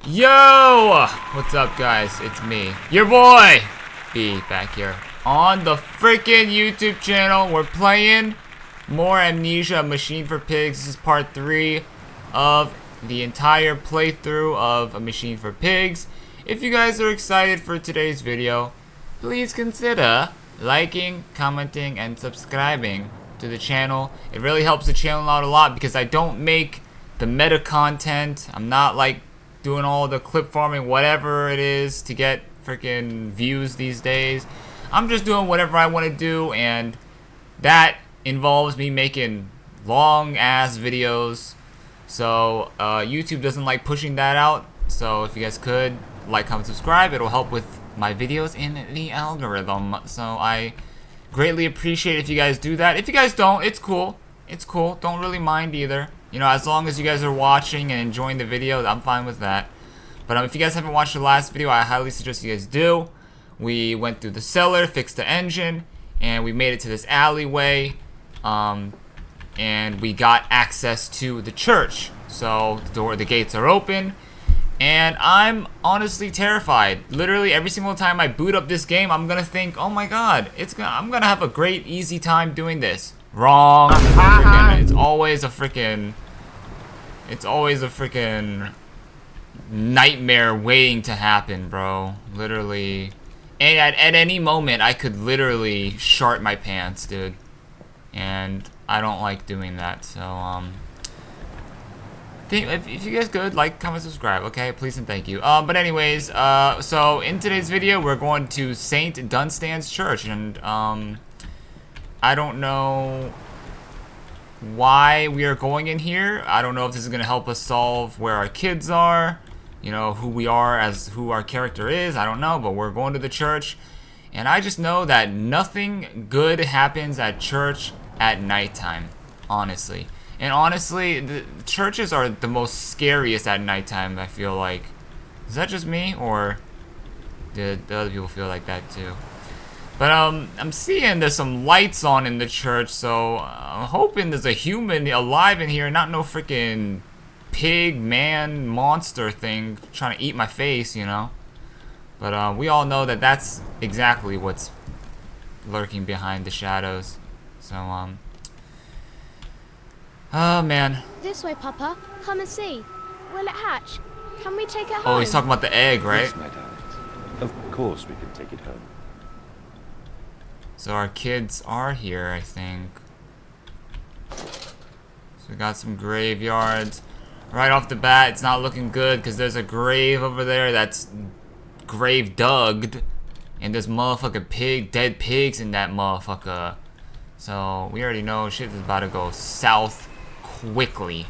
Yo! What's up, guys? It's me, your boy, B, back here on the freaking YouTube channel. We're playing more Amnesia, Machine for Pigs. This is part 3 of the entire playthrough of A Machine for Pigs. If you guys are excited for today's video, please consider liking, commenting, and subscribing to the channel. It really helps the channel out a lot because I don't make the meta content. I'm not like doing all the clip farming, whatever it is, to get freaking views these days. I'm just doing whatever I want to do, and that involves me making long ass videos. So YouTube doesn't like pushing that out. So if you guys could like, comment, subscribe, it'll help with my videos in the algorithm. So I greatly appreciate if you guys do that. If you guys don't, it's cool. It's cool. Don't really mind either. You know, as long as you guys are watching and enjoying the video, I'm fine with that. But if you guys haven't watched the last video, I highly suggest you guys do. We went through the cellar, fixed the engine, and we made it to this alleyway. And we got access to the church. So the gates are open. And I'm honestly terrified. Literally every single time I boot up this game, I'm gonna think, oh my god, I'm gonna have a great, easy time doing this. Wrong. It's always a freaking nightmare waiting to happen, bro. Literally. And at any moment, I could literally shart my pants, dude. And I don't like doing that, so, if you guys could, like, comment, subscribe, okay? Please and thank you. But anyways, so in today's video, we're going to St. Dunstan's Church, and, I don't know why we are going in here. I don't know if this is going to help us solve where our kids are, you know, who we are as who our character is. I don't know, but we're going to the church. And I just know that nothing good happens at church at nighttime, honestly. And honestly, the churches are the most scariest at nighttime, I feel like. Is that just me, or do the other people feel like that too? But I'm seeing there's some lights on in the church, so I'm hoping there's a human alive in here, not no freaking pig, man, monster thing trying to eat my face, you know? But we all know that that's exactly what's lurking behind the shadows. So, oh man. This way, Papa. Come and see. Will it hatch? Can we take it home? Oh, he's talking about the egg, right? Yes, my darling. Of course we can take it home. So our kids are here, I think. So we got some graveyards. Right off the bat, it's not looking good because there's a grave over there that's grave dug. And there's motherfucking dead pigs in that motherfucker. So we already know shit is about to go south quickly.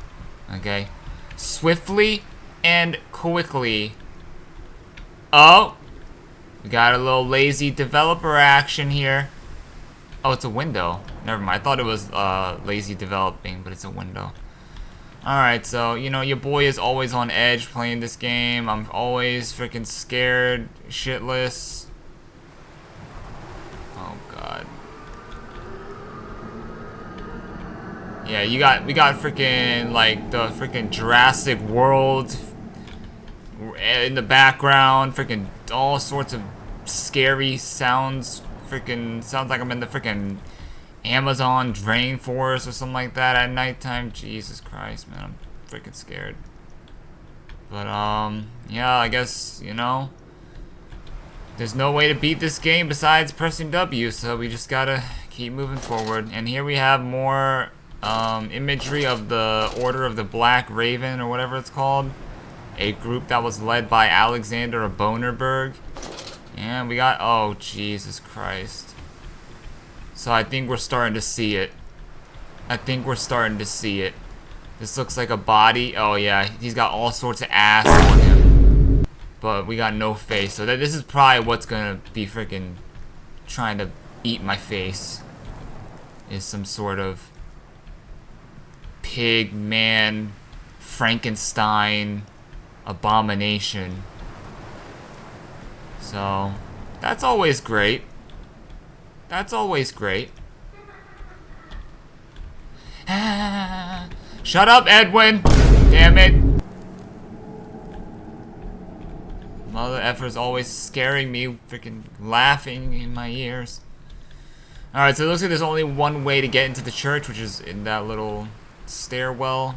Okay? Swiftly and quickly. Oh! We got a little lazy developer action here. Oh, it's a window. Never mind. I thought it was lazy developing, but it's a window. Alright, so, you know, your boy is always on edge playing this game. I'm always freaking scared shitless. Oh, God. Yeah, we got freaking, like, the freaking Jurassic World in the background. Freaking all sorts of scary sounds. Freaking sounds like I'm in the freaking Amazon rainforest or something like that at nighttime. Jesus Christ, man, I'm freaking scared. But yeah, I guess, you know, there's no way to beat this game besides pressing W, so we just gotta keep moving forward. And here we have more imagery of the Order of the Black Raven, or whatever it's called. A group that was led by Alexander Bonerberg. And we got, oh, Jesus Christ. So I think we're starting to see it. I think we're starting to see it. This looks like a body. Oh, yeah, he's got all sorts of ass on him. But we got no face. So this is probably what's gonna be freaking trying to eat my face. Is some sort of pig, man, Frankenstein abomination. So, that's always great. That's always great. Shut up, Edwin! Damn it! Mother effer's always scaring me, freaking laughing in my ears. Alright, so it looks like there's only one way to get into the church, which is in that little stairwell.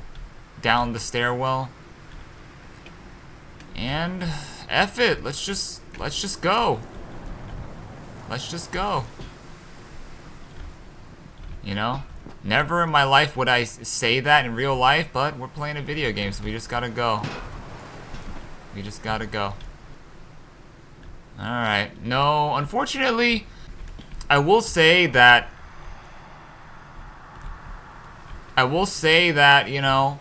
Down the stairwell. And F it, let's just go. Let's just go. You know? Never in my life would I say that in real life, but we're playing a video game, so we just gotta go. We just gotta go. Alright. No, unfortunately, I will say that, you know,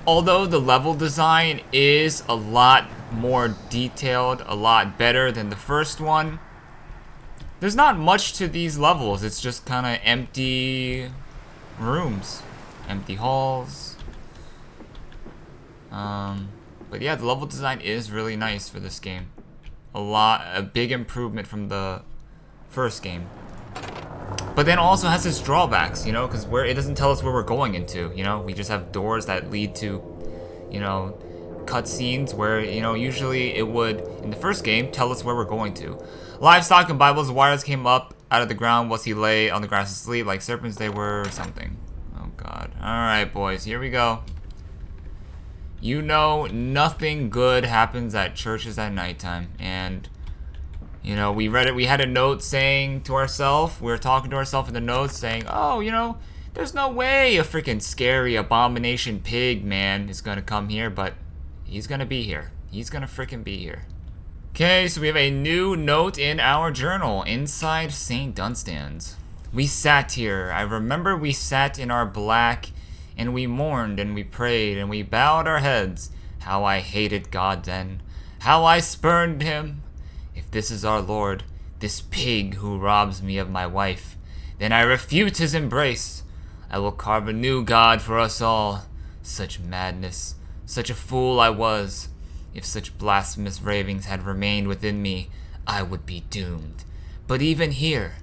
although the level design is a lot more detailed, a lot better than the first one, there's not much to these levels. It's just kind of empty rooms, empty halls. But yeah, the level design is really nice for this game. A big improvement from the first game. But then also has its drawbacks, you know, because it doesn't tell us where we're going into, you know. We just have doors that lead to, you know, cutscenes where, you know, usually it would, in the first game, tell us where we're going to. Livestock and Bibles, wires came up out of the ground whilst he lay on the grass asleep. Like serpents they were, or something. Oh god. Alright, boys, here we go. You know, nothing good happens at churches at nighttime. And, you know, we read it, we had a note saying to ourselves, we were talking to ourselves in the notes saying, oh, you know, there's no way a freaking scary abomination pig man is gonna come here, but he's gonna be here. He's gonna freaking be here. Okay, so we have a new note in our journal, inside St. Dunstan's. We sat here. I remember we sat in our black, and we mourned, and we prayed, and we bowed our heads. How I hated God then. How I spurned him. If this is our Lord, this pig who robs me of my wife, then I refute his embrace. I will carve a new God for us all. Such madness. Such a fool I was. If such blasphemous ravings had remained within me, I would be doomed. But even here,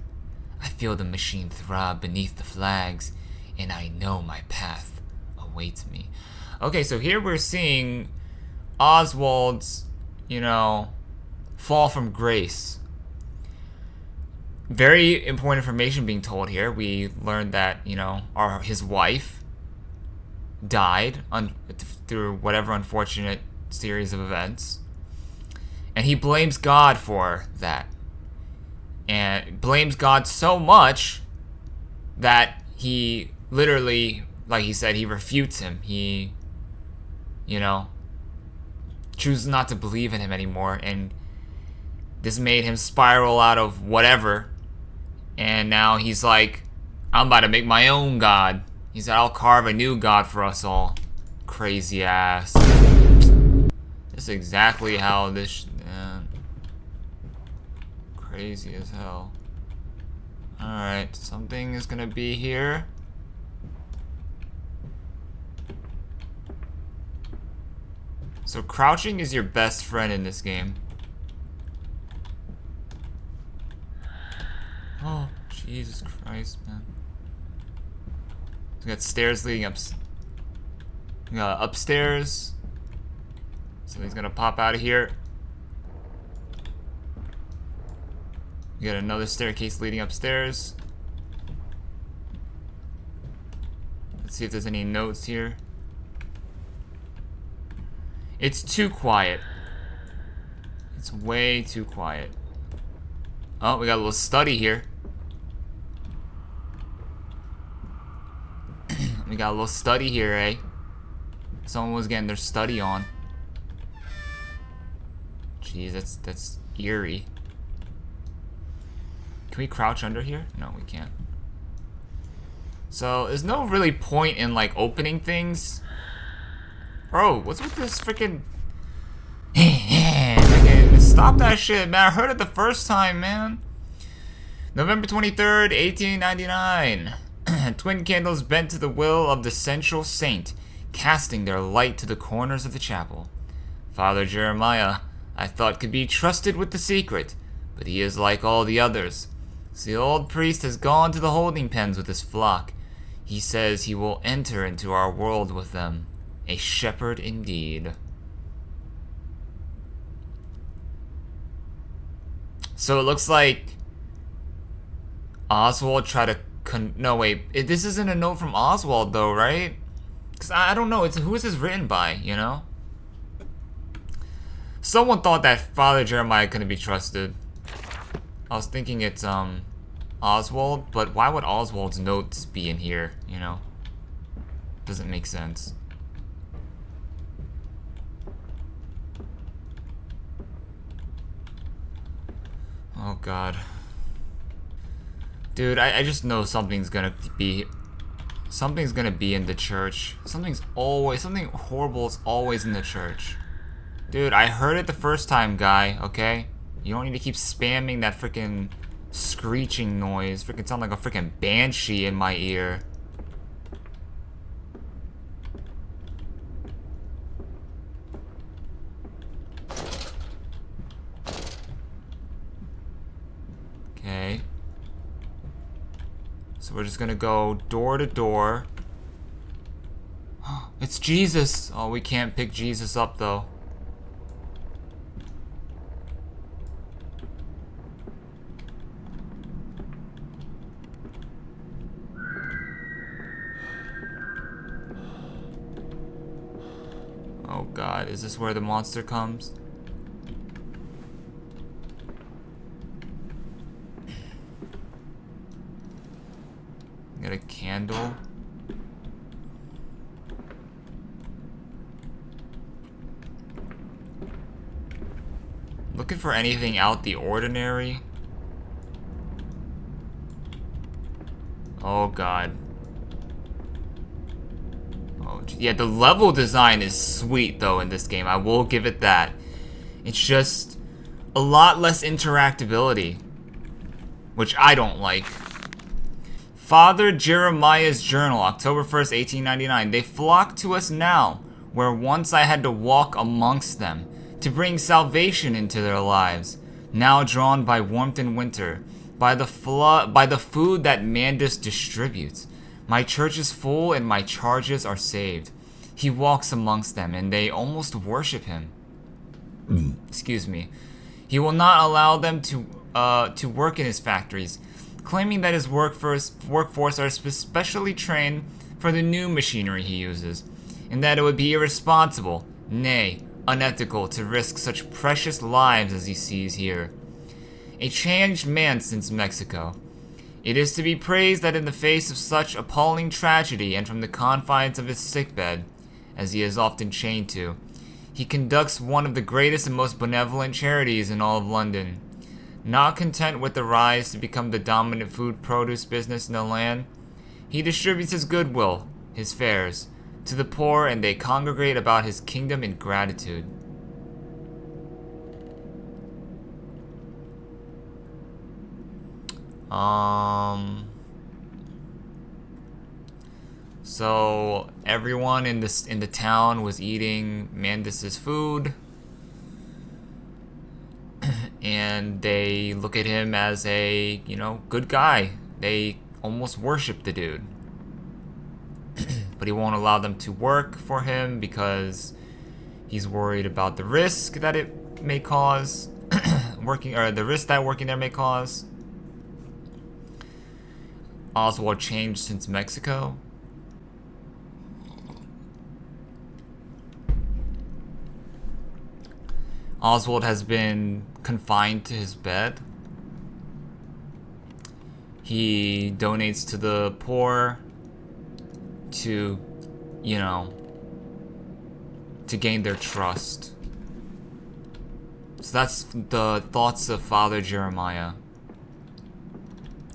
I feel the machine throb beneath the flags, and I know my path awaits me. Okay, so here we're seeing Oswald's, you know, fall from grace. Very important information being told here. We learned that, you know, his wife died through whatever unfortunate series of events, and he blames God for that, and blames God so much that he literally, like he said, he refutes him. He, you know, chooses not to believe in him anymore, and this made him spiral out of whatever, and now he's like, I'm about to make my own God. He said, I'll carve a new God for us all. Crazy ass. This is exactly how this, crazy as hell. Alright, something is gonna be here. So crouching is your best friend in this game. Oh, Jesus Christ, man. We got stairs leading up. We got upstairs. Something's gonna pop out of here. We got another staircase leading upstairs. Let's see if there's any notes here. It's too quiet. It's way too quiet. Oh, we got a little study here. We got a little study here, eh? Someone was getting their study on. Jeez, that's eerie. Can we crouch under here? No, we can't. So, there's no really point in, like, opening things. Bro, what's with this freaking... Stop that shit, man. I heard it the first time, man. November 23rd, 1899. Twin candles bent to the will of the central saint, casting their light to the corners of the chapel. Father Jeremiah, I thought could be trusted with the secret, but he is like all the others. The old priest has gone to the holding pens with his flock. He says he will enter into our world with them. A shepherd indeed. So it looks like Oswald tried to no wait, this isn't a note from Oswald though, right? Because I don't know, who is this written by, you know? Someone thought that Father Jeremiah couldn't be trusted. I was thinking it's Oswald, but why would Oswald's notes be in here, you know? Doesn't make sense. Oh god. Dude, I just know something's gonna be in the church. Something horrible is always in the church. Dude, I heard it the first time, guy, okay? You don't need to keep spamming that freaking screeching noise. Freaking sound like a freaking banshee in my ear. Okay. So we're just gonna go door to door. It's Jesus! Oh, we can't pick Jesus up though. Oh god, is this where the monster comes? Got a candle. Looking for anything out the ordinary. Oh god. Oh, yeah, the level design is sweet though in this game. I will give it that. It's just a lot less interactability, which I don't like. Father Jeremiah's journal, October 1st, 1899. They flock to us now, where once I had to walk amongst them, to bring salvation into their lives, now drawn by warmth in winter, by the food that Mandus distributes. My church is full and my charges are saved. He walks amongst them and they almost worship him. Excuse me. He will not allow them to work in his factories, claiming that his workforce are specially trained for the new machinery he uses, and that it would be irresponsible, nay, unethical, to risk such precious lives as he sees here. A changed man since Mexico. It is to be praised that in the face of such appalling tragedy and from the confines of his sickbed, as he is often chained to, he conducts one of the greatest and most benevolent charities in all of London. Not content with the rise to become the dominant food produce business in the land, he distributes his goodwill, his fares, to the poor, and they congregate about his kingdom in gratitude. So everyone in the town was eating Mandus's food. And they look at him as a, good guy. They almost worship the dude. But he won't allow them to work for him because he's worried about the risk that it may cause. The risk that working there may cause. Oswald changed since Mexico. Oswald has been confined to his bed. He donates to the poor to, to gain their trust. So that's the thoughts of Father Jeremiah.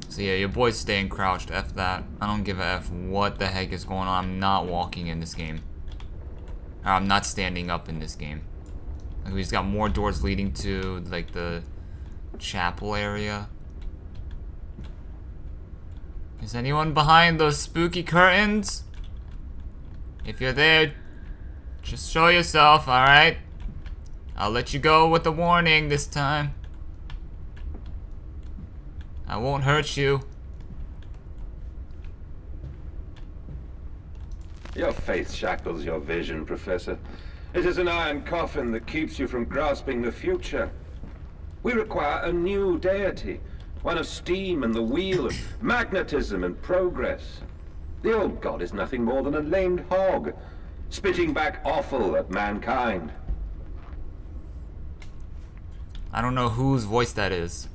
So yeah, your boy's staying crouched. F that. I don't give a F what the heck is going on. I'm not walking in this game. Or I'm not standing up in this game. Like, we just got more doors leading to, like, the chapel area. Is anyone behind those spooky curtains? If you're there, just show yourself, alright? I'll let you go with a warning this time. I won't hurt you. Your faith shackles your vision, Professor. It is an iron coffin that keeps you from grasping the future. We require a new deity. One of steam and the wheel, of magnetism and progress. The old god is nothing more than a lamed hog, spitting back offal at mankind. I don't know whose voice that is.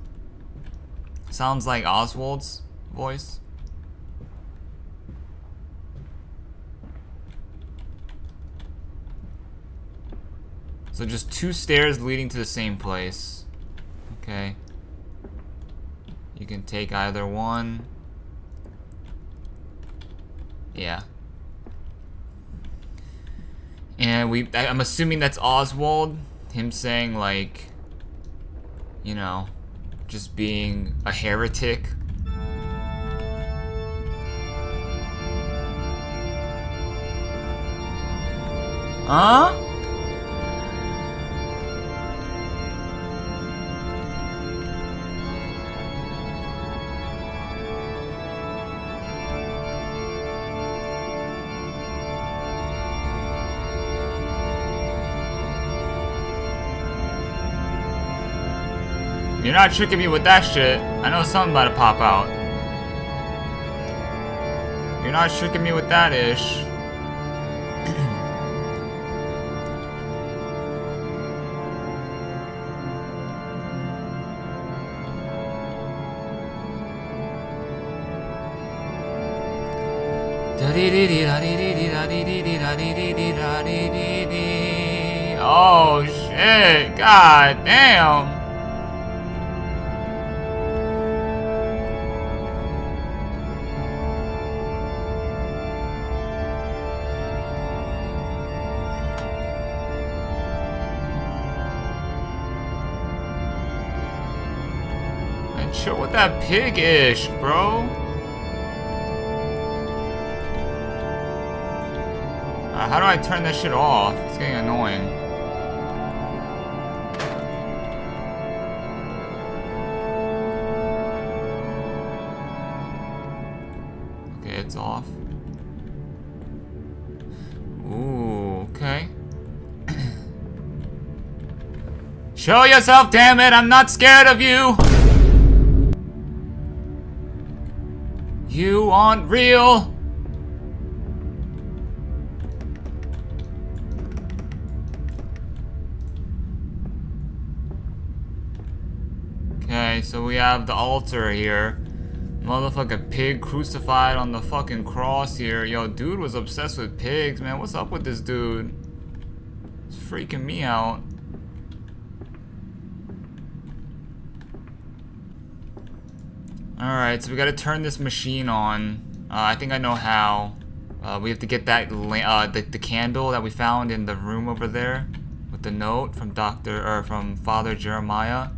Sounds like Oswald's voice. So just 2 stairs leading to the same place. Okay. You can take either one. Yeah. And I'm assuming that's Oswald. Him saying like, you know, just being a heretic. Huh? You're not tricking me with that shit. I know something about to pop out. You're not tricking me with that ish. Oh shit, god damn. And chill with that pig-ish, bro. How do I turn that shit off? It's getting annoying. Okay, it's off. Ooh, okay. Show yourself, damn it! I'm not scared of you! You aren't real! Okay, so we have the altar here. Motherfucking pig crucified on the fucking cross here. Yo, dude was obsessed with pigs, man. What's up with this dude? It's freaking me out. Alright, so we gotta turn this machine on. I think I know how. We have to get that the candle that we found in the room over there with the note from from Father Jeremiah.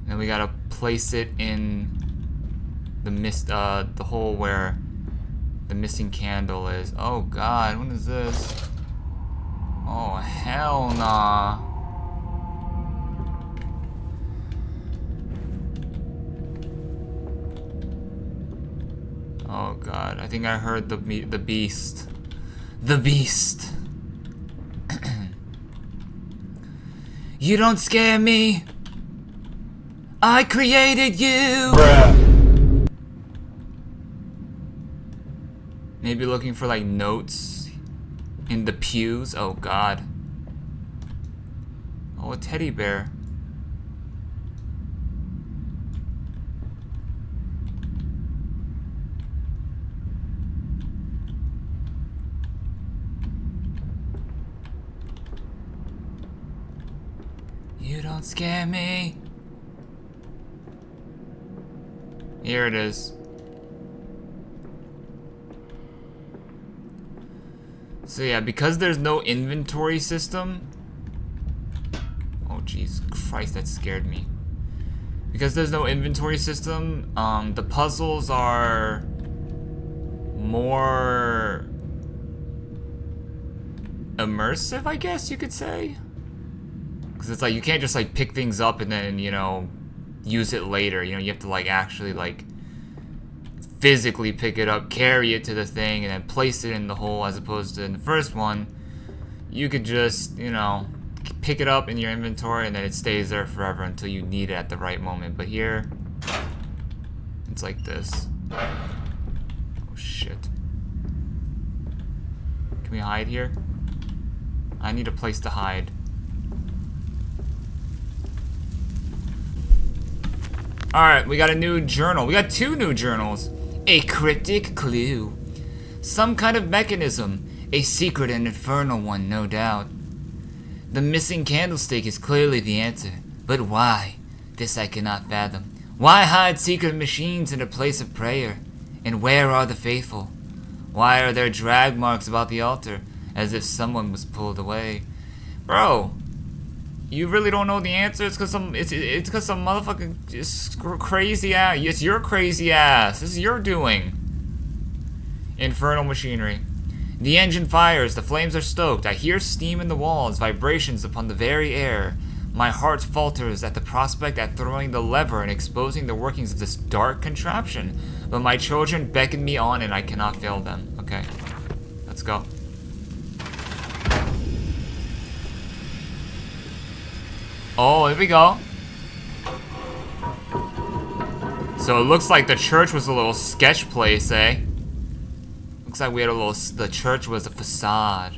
And we gotta place it in the hole where the missing candle is. Oh god, what is this? Oh hell nah. Oh god, I think I heard the beast. The beast. You don't scare me. I created you! Bruh. Maybe looking for like notes in the pews. Oh god. Oh, a teddy bear. You don't scare me. Here it is. So yeah, because there's no inventory system. Oh jeez Christ, that scared me. Because there's no inventory system, the puzzles are more immersive, I guess you could say. Because it's like you can't just like pick things up and then, you know, use it later. You know, you have to like actually like physically pick it up, carry it to the thing, and then place it in the hole, as opposed to in the first one you could just, you know, pick it up in your inventory and then it stays there forever until you need it at the right moment. But here, it's like this. Oh shit. Can we hide here? I need a place to hide. Alright, we got a new journal. We got 2 new journals. A cryptic clue. Some kind of mechanism. A secret and infernal one, no doubt. The missing candlestick is clearly the answer. But why? This I cannot fathom. Why hide secret machines in a place of prayer? And where are the faithful? Why are there drag marks about the altar, as if someone was pulled away? Bro, you really don't know the answer? It's cause some motherfucking crazy ass. It's your crazy ass. This is your doing. Infernal machinery. The engine fires, the flames are stoked. I hear steam in the walls, vibrations upon the very air. My heart falters at the prospect at throwing the lever and exposing the workings of this dark contraption. But my children beckon me on and I cannot fail them. Okay, let's go. Oh, here we go. So it looks like the church was a little sketch place, eh? Looks like we had a little, the church was a facade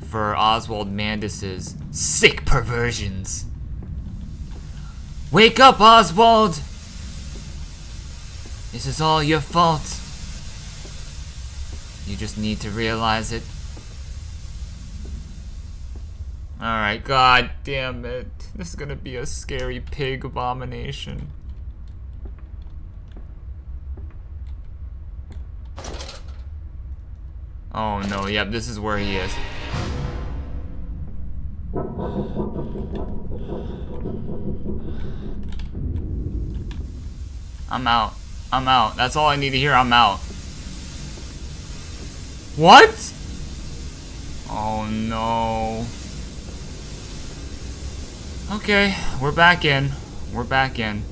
for Oswald Mandus's sick perversions. Wake up, Oswald! This is all your fault. You just need to realize it. Alright, god damn it. This is gonna be a scary pig abomination. Oh no, yep, this is where he is. I'm out. I'm out. That's all I need to hear. I'm out. What? Oh no. Okay, we're back in. We're back in.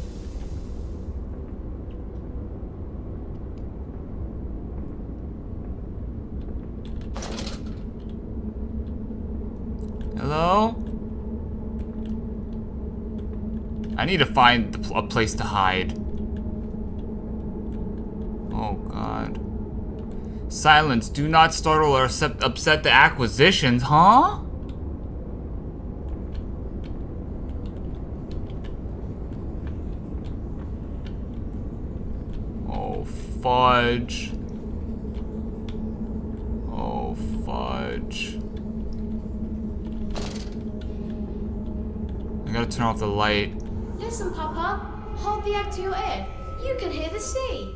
Hello? I need to find a place to hide. Oh god. Silence. Do not startle or upset the acquisitions, huh? Oh fudge. Oh fudge. I gotta turn off the light. Listen, Papa. Hold the egg to your ear. You can hear the sea.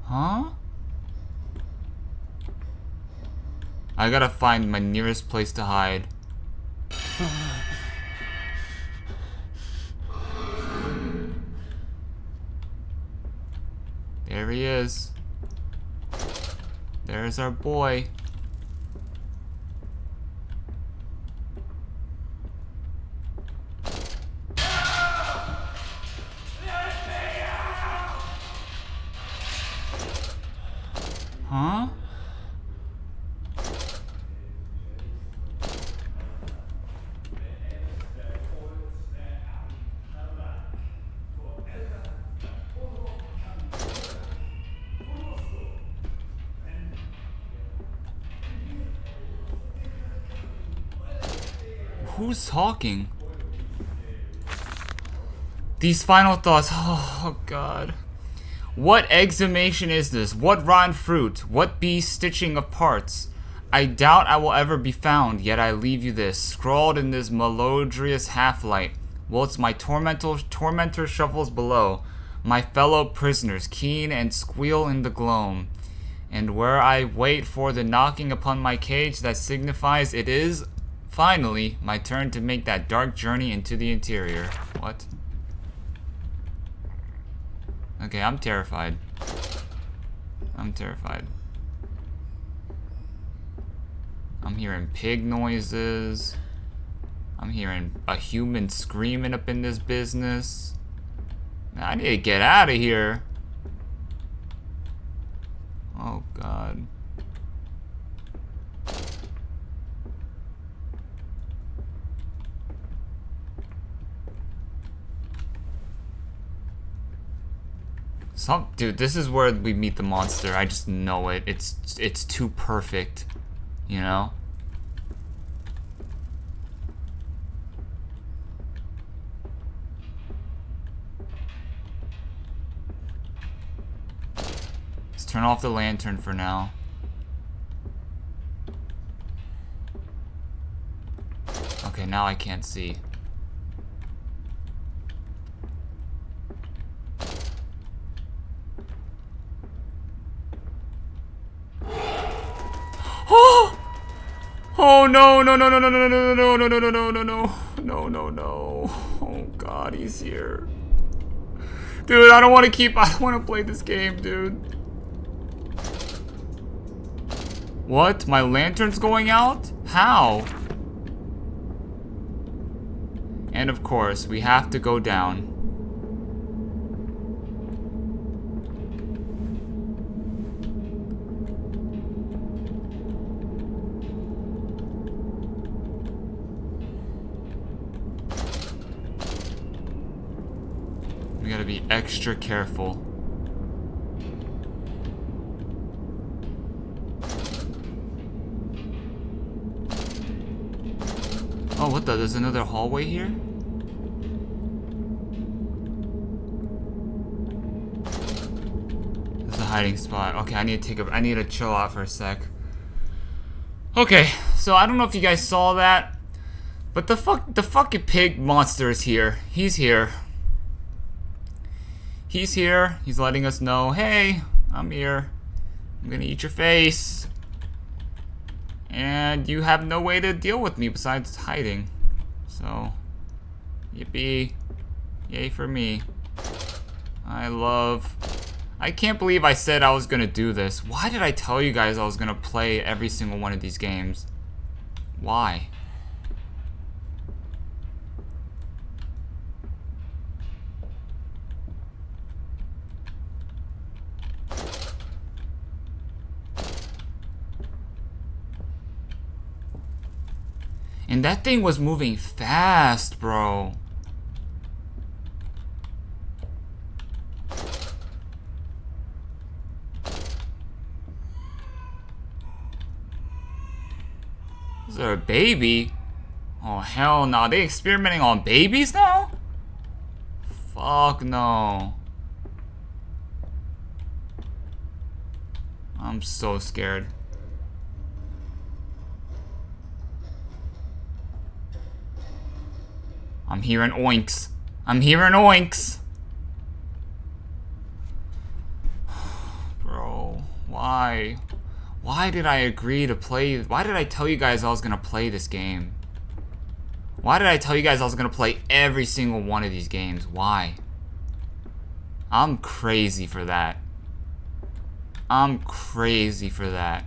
Huh? I gotta find my nearest place to hide. There he is. There's our boy. Huh? Who's talking? These final thoughts. Oh god. What exhumation is this? What rotten fruit? What beast stitching of parts? I doubt I will ever be found, yet I leave you this, scrawled in this melodious half-light, whilst my tormentor shuffles below, my fellow prisoners keen and squeal in the gloam, and where I wait for the knocking upon my cage that signifies it is, finally, my turn to make that dark journey into the interior. What? Okay, I'm terrified. I'm terrified. I'm hearing pig noises. I'm hearing a human screaming up in this business. I need to get out of here. Oh God. Dude, this is where we meet the monster. I just know it. It's too perfect, you know? Let's turn off the lantern for now. Okay, now I can't see. Oh no no no no no no no no no no no no no no no no. Oh God, he's here. Dude, I don't want to play this game, dude. What? My lantern's going out? How? And of course, we have to go down. We gotta be extra careful. Oh, what the? There's another hallway here? There's a hiding spot. Okay, I need to chill out for a sec. Okay, so I don't know if you guys saw that, but the fucking pig monster is here. He's here. He's here. He's letting us know, hey, I'm here. I'm gonna eat your face. And you have no way to deal with me besides hiding. So, yippee. Yay for me. I can't believe I said I was gonna do this. Why did I tell you guys I was gonna play every single one of these games? Why? And that thing was moving fast, bro. Is there a baby? Oh, hell no. Are they experimenting on babies now? Fuck no. I'm so scared. I'm hearing oinks. I'm hearing oinks. Bro, why? Why did I agree to play? Why did I tell you guys I was gonna play this game? Why did I tell you guys I was gonna play every single one of these games? Why? I'm crazy for that. I'm crazy for that.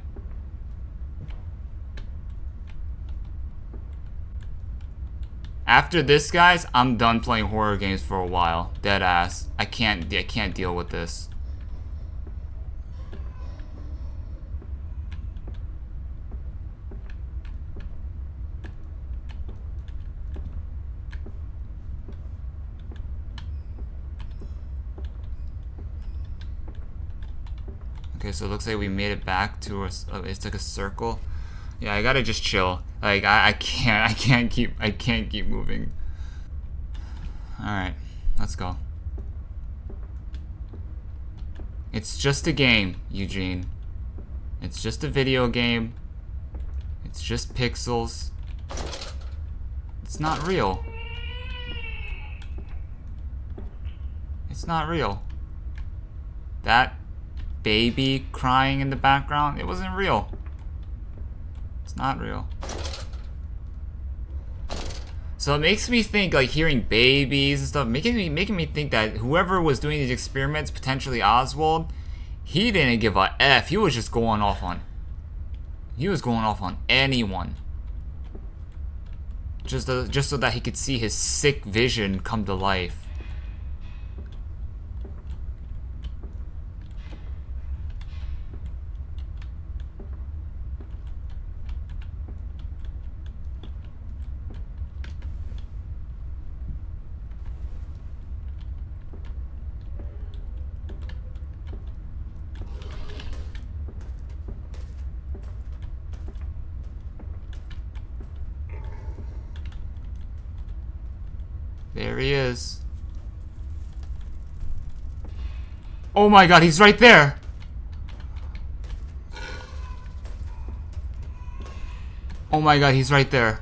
After this, guys, I'm done playing horror games for a while. Dead ass. I can't deal with this. Okay, so it looks like we made it back to us. Oh, it's like a circle. Yeah, I gotta just chill. Like I can't keep moving. Alright, let's go. It's just a game, Eugene. It's just a video game. It's just pixels. It's not real. It's not real. That baby crying in the background, it wasn't real. It's not real. So it makes me think, like, hearing babies and stuff, making me think that whoever was doing these experiments, potentially Oswald, he didn't give a F. He was just going off on anyone. Just so that he could see his sick vision come to life. There he is. Oh my god, he's right there! Oh my god, he's right there.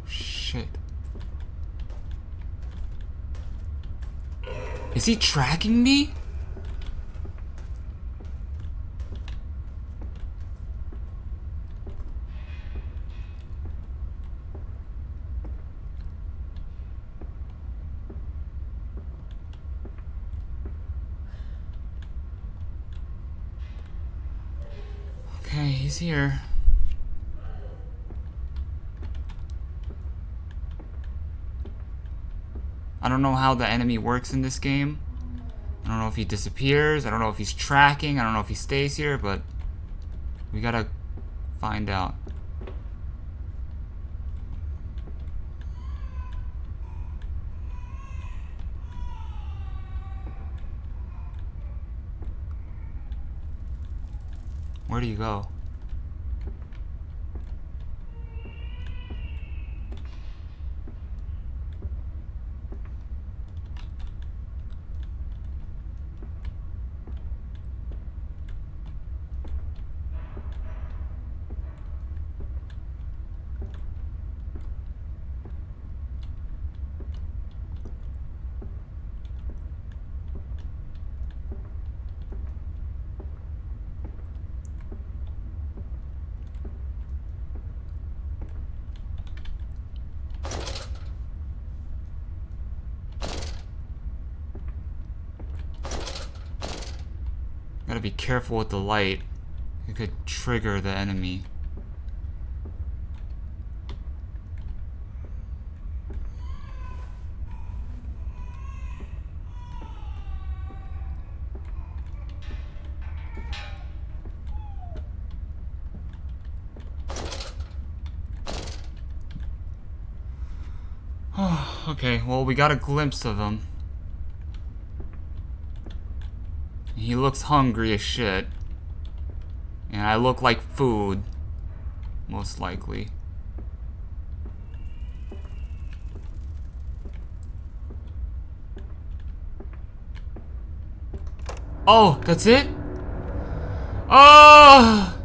Shit. Is he tracking me? Okay, he's here. I don't know how the enemy works in this game. I don't know if he disappears. I don't know if he's tracking. I don't know if he stays here, but we gotta find out. Where do you go? Gotta be careful with the light. It could trigger the enemy. Okay, well, we got a glimpse of him. He looks hungry as shit. And I look like food. Most likely. Oh, that's it? Oh!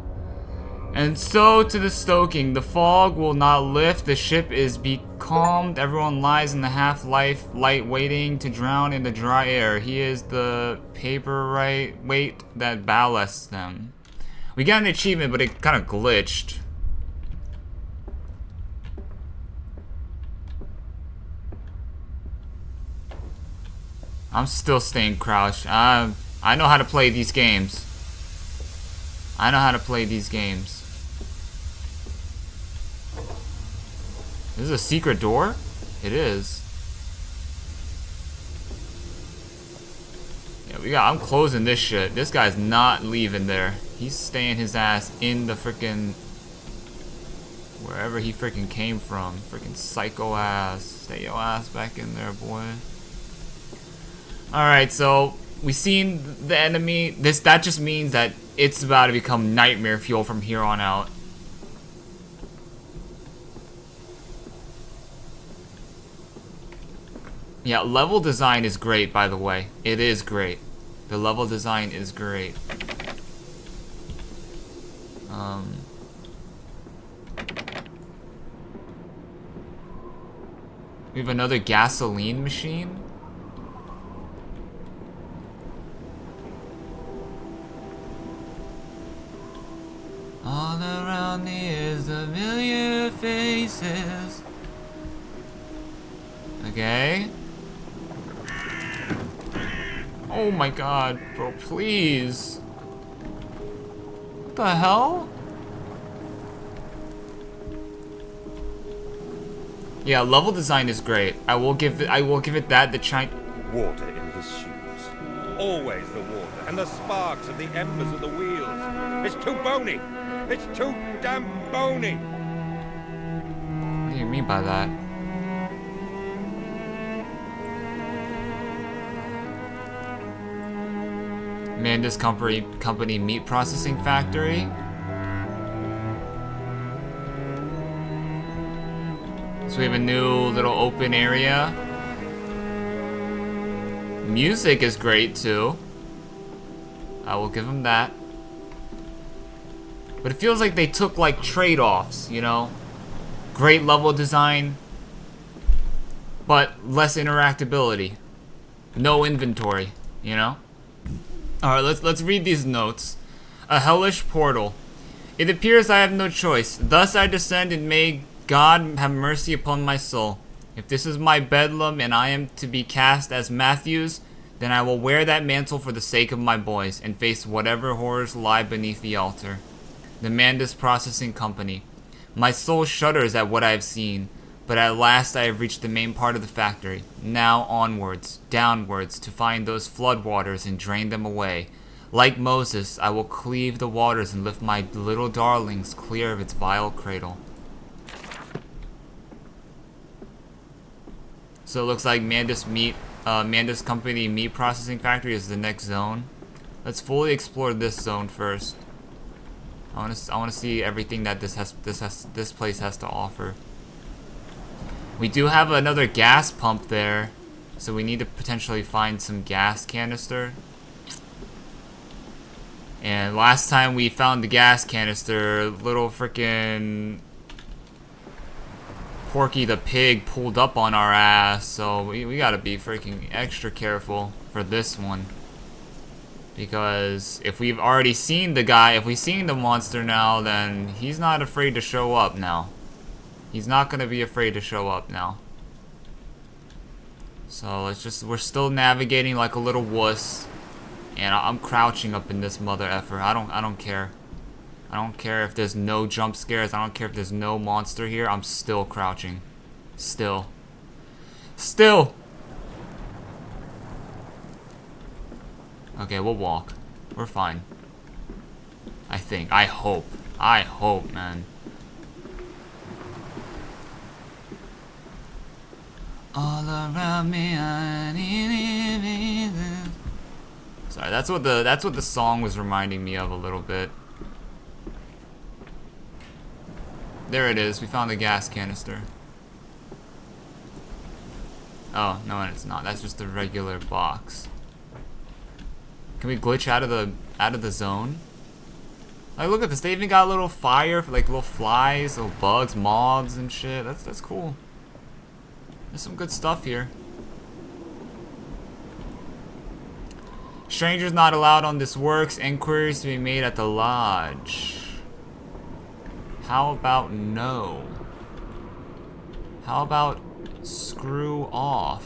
And so to the stoking. The fog will not lift. The ship is becalmed. Everyone lies in the half-life light waiting to drown in the dry air. He is the paper weight that ballasts them. We got an achievement, but it kind of glitched. I'm still staying crouched. I know how to play these games. I know how to play these games. This is a secret door? It is. Yeah, I'm closing this shit. This guy's not leaving there. He's staying his ass in the freaking wherever he freaking came from. Freaking psycho ass. Stay your ass back in there, boy. Alright, so we seen the enemy. That just means that it's about to become nightmare fuel from here on out. Yeah, level design is great, by the way. It is great. The level design is great. We have another gasoline machine. All around me is a million faces. Okay. Oh my god, bro, please. What the hell? Yeah, level design is great. I will give it that. Water in his shoes. Always the water and the sparks of the embers of the wheels. It's too bony. It's too damn bony. What do you mean by that? Mandus company meat processing factory. So we have a new little open area. Music is great too. I will give them that. But it feels like they took like trade-offs, you know? Great level design, but less interactability. No inventory, you know? Alright, let's read these notes. A hellish portal. It appears I have no choice. Thus I descend, and may God have mercy upon my soul. If this is my bedlam and I am to be cast as Matthews, then I will wear that mantle for the sake of my boys, and face whatever horrors lie beneath the altar. The Mandus Processing Company. My soul shudders at what I have seen, but at last I have reached the main part of the factory. Now onwards, downwards, to find those floodwaters and drain them away. Like Moses, I will cleave the waters and lift my little darlings clear of its vile cradle. So it looks like Mandus Company Meat Processing Factory is the next zone. Let's fully explore this zone first. I want to see everything that this place has to offer. We do have another gas pump there, so we need to potentially find some gas canister. And last time we found the gas canister, little freaking Porky the pig pulled up on our ass, so we gotta be freaking extra careful for this one. Because if we've already seen the guy, if we've seen the monster now, then he's not afraid to show up now. He's not gonna be afraid to show up now. So we're still navigating like a little wuss. And I'm crouching up in this mother effer. I don't care. I don't care if there's no jump scares. I don't care if there's no monster here. I'm still crouching. Still. Okay, we'll walk. We're fine. I think. I hope. I hope, man. All around me, I need. Sorry, that's what the song was reminding me of a little bit. There it is. We found the gas canister. Oh, no, it's not. That's just a regular box. Can we glitch out of the zone? Like, look at this. They even got a little fire for like little flies, little bugs, moths, and shit. That's cool. There's some good stuff here. Strangers not allowed on this works. Inquiries to be made at the lodge. How about no? How about screw off?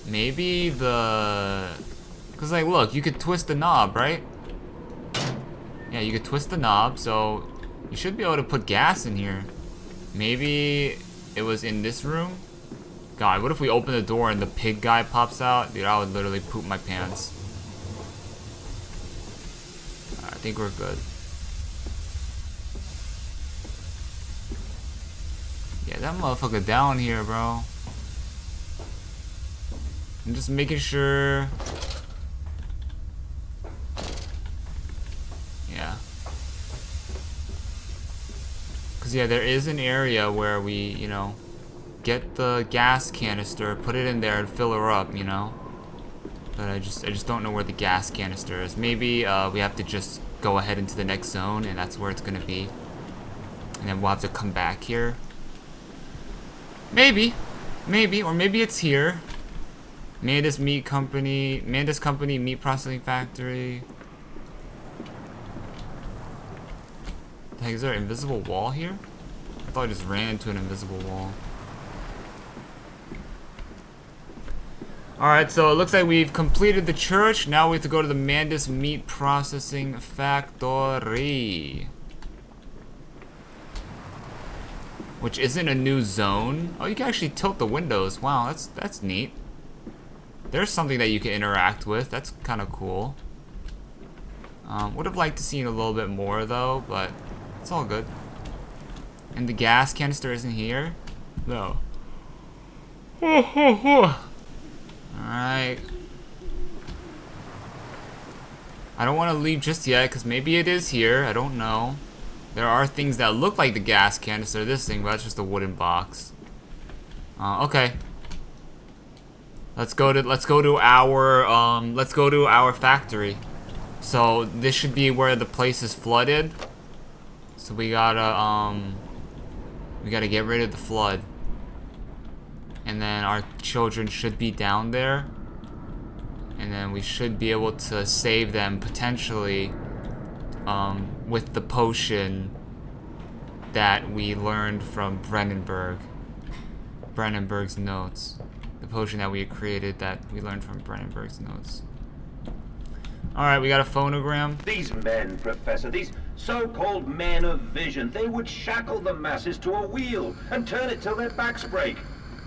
Maybe the... Because, like, look, you could twist the knob, right? Yeah, you could twist the knob, so you should be able to put gas in here. Maybe it was in this room? God, what if we open the door and the pig guy pops out? Dude, I would literally poop my pants. I think we're good. Yeah, that motherfucker down here, bro. I'm just making sure. Yeah. Cause yeah, there is an area where we, you know, get the gas canister, put it in there and fill her up, you know. But I just don't know where the gas canister is. Maybe we have to just go ahead into the next zone and that's where it's gonna be. And then we'll have to come back here. Maybe, or maybe it's here. Mandus Company Meat Processing Factory. The heck, is there an invisible wall here? I thought I just ran into an invisible wall. Alright, so it looks like we've completed the church. Now we have to go to the Mandus Meat Processing Factory. Which isn't a new zone. Oh, you can actually tilt the windows. Wow, that's neat. There's something that you can interact with. That's kind of cool. Would have liked to see a little bit more though, but it's all good. And the gas canister isn't here? No. Alright. I don't want to leave just yet, because maybe it is here. I don't know. There are things that look like the gas canister, this thing, but that's just a wooden box. Okay. Let's go to our factory. So this should be where the place is flooded. So we gotta get rid of the flood. And then our children should be down there. And then we should be able to save them potentially with the potion that we learned from Brennenberg's notes. The potion that we created that we learned from Brennenberg's notes. Alright, we got a phonogram. These men, Professor, these so-called men of vision, they would shackle the masses to a wheel and turn it till their backs break.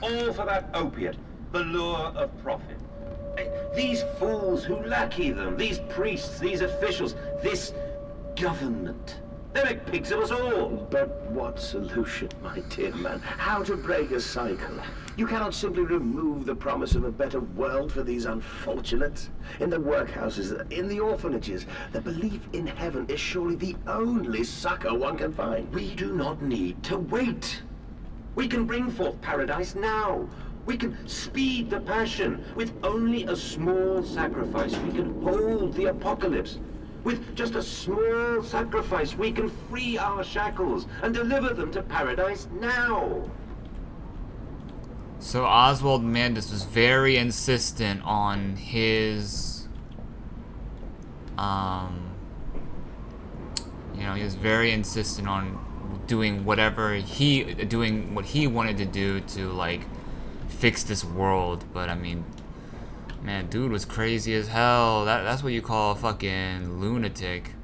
All for that opiate, the lure of profit. These fools who lackey them, these priests, these officials, this government. They make pigs of us all. But what solution, my dear man? How to break a cycle? You cannot simply remove the promise of a better world for these unfortunates. In the workhouses, in the orphanages, the belief in heaven is surely the only succor one can find. We do not need to wait. We can bring forth paradise now. We can speed the passion. With only a small sacrifice, we can hold the apocalypse. With just a small sacrifice, we can free our shackles and deliver them to paradise now. So Oswald Mandus was very insistent on his, he was very insistent on doing what he wanted to do to, like, fix this world. But I mean, man, dude was crazy as hell. That's what you call a fucking lunatic.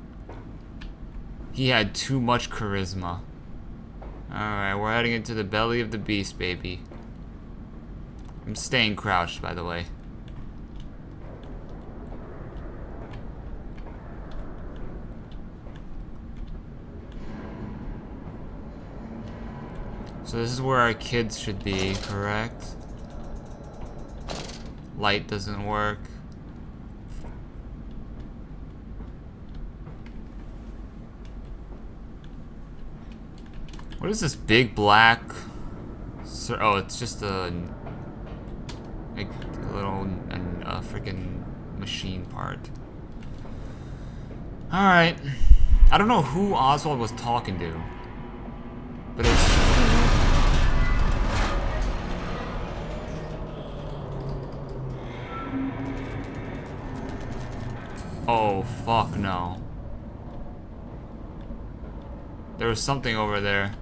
He had too much charisma. Alright, we're heading into the belly of the beast, baby. I'm staying crouched, by the way. So this is where our kids should be, correct? Light doesn't work. What is this big black... Oh, it's just a little freaking machine part. Alright. I don't know who Oswald was talking to. But it's... Oh, fuck no. There was something over there.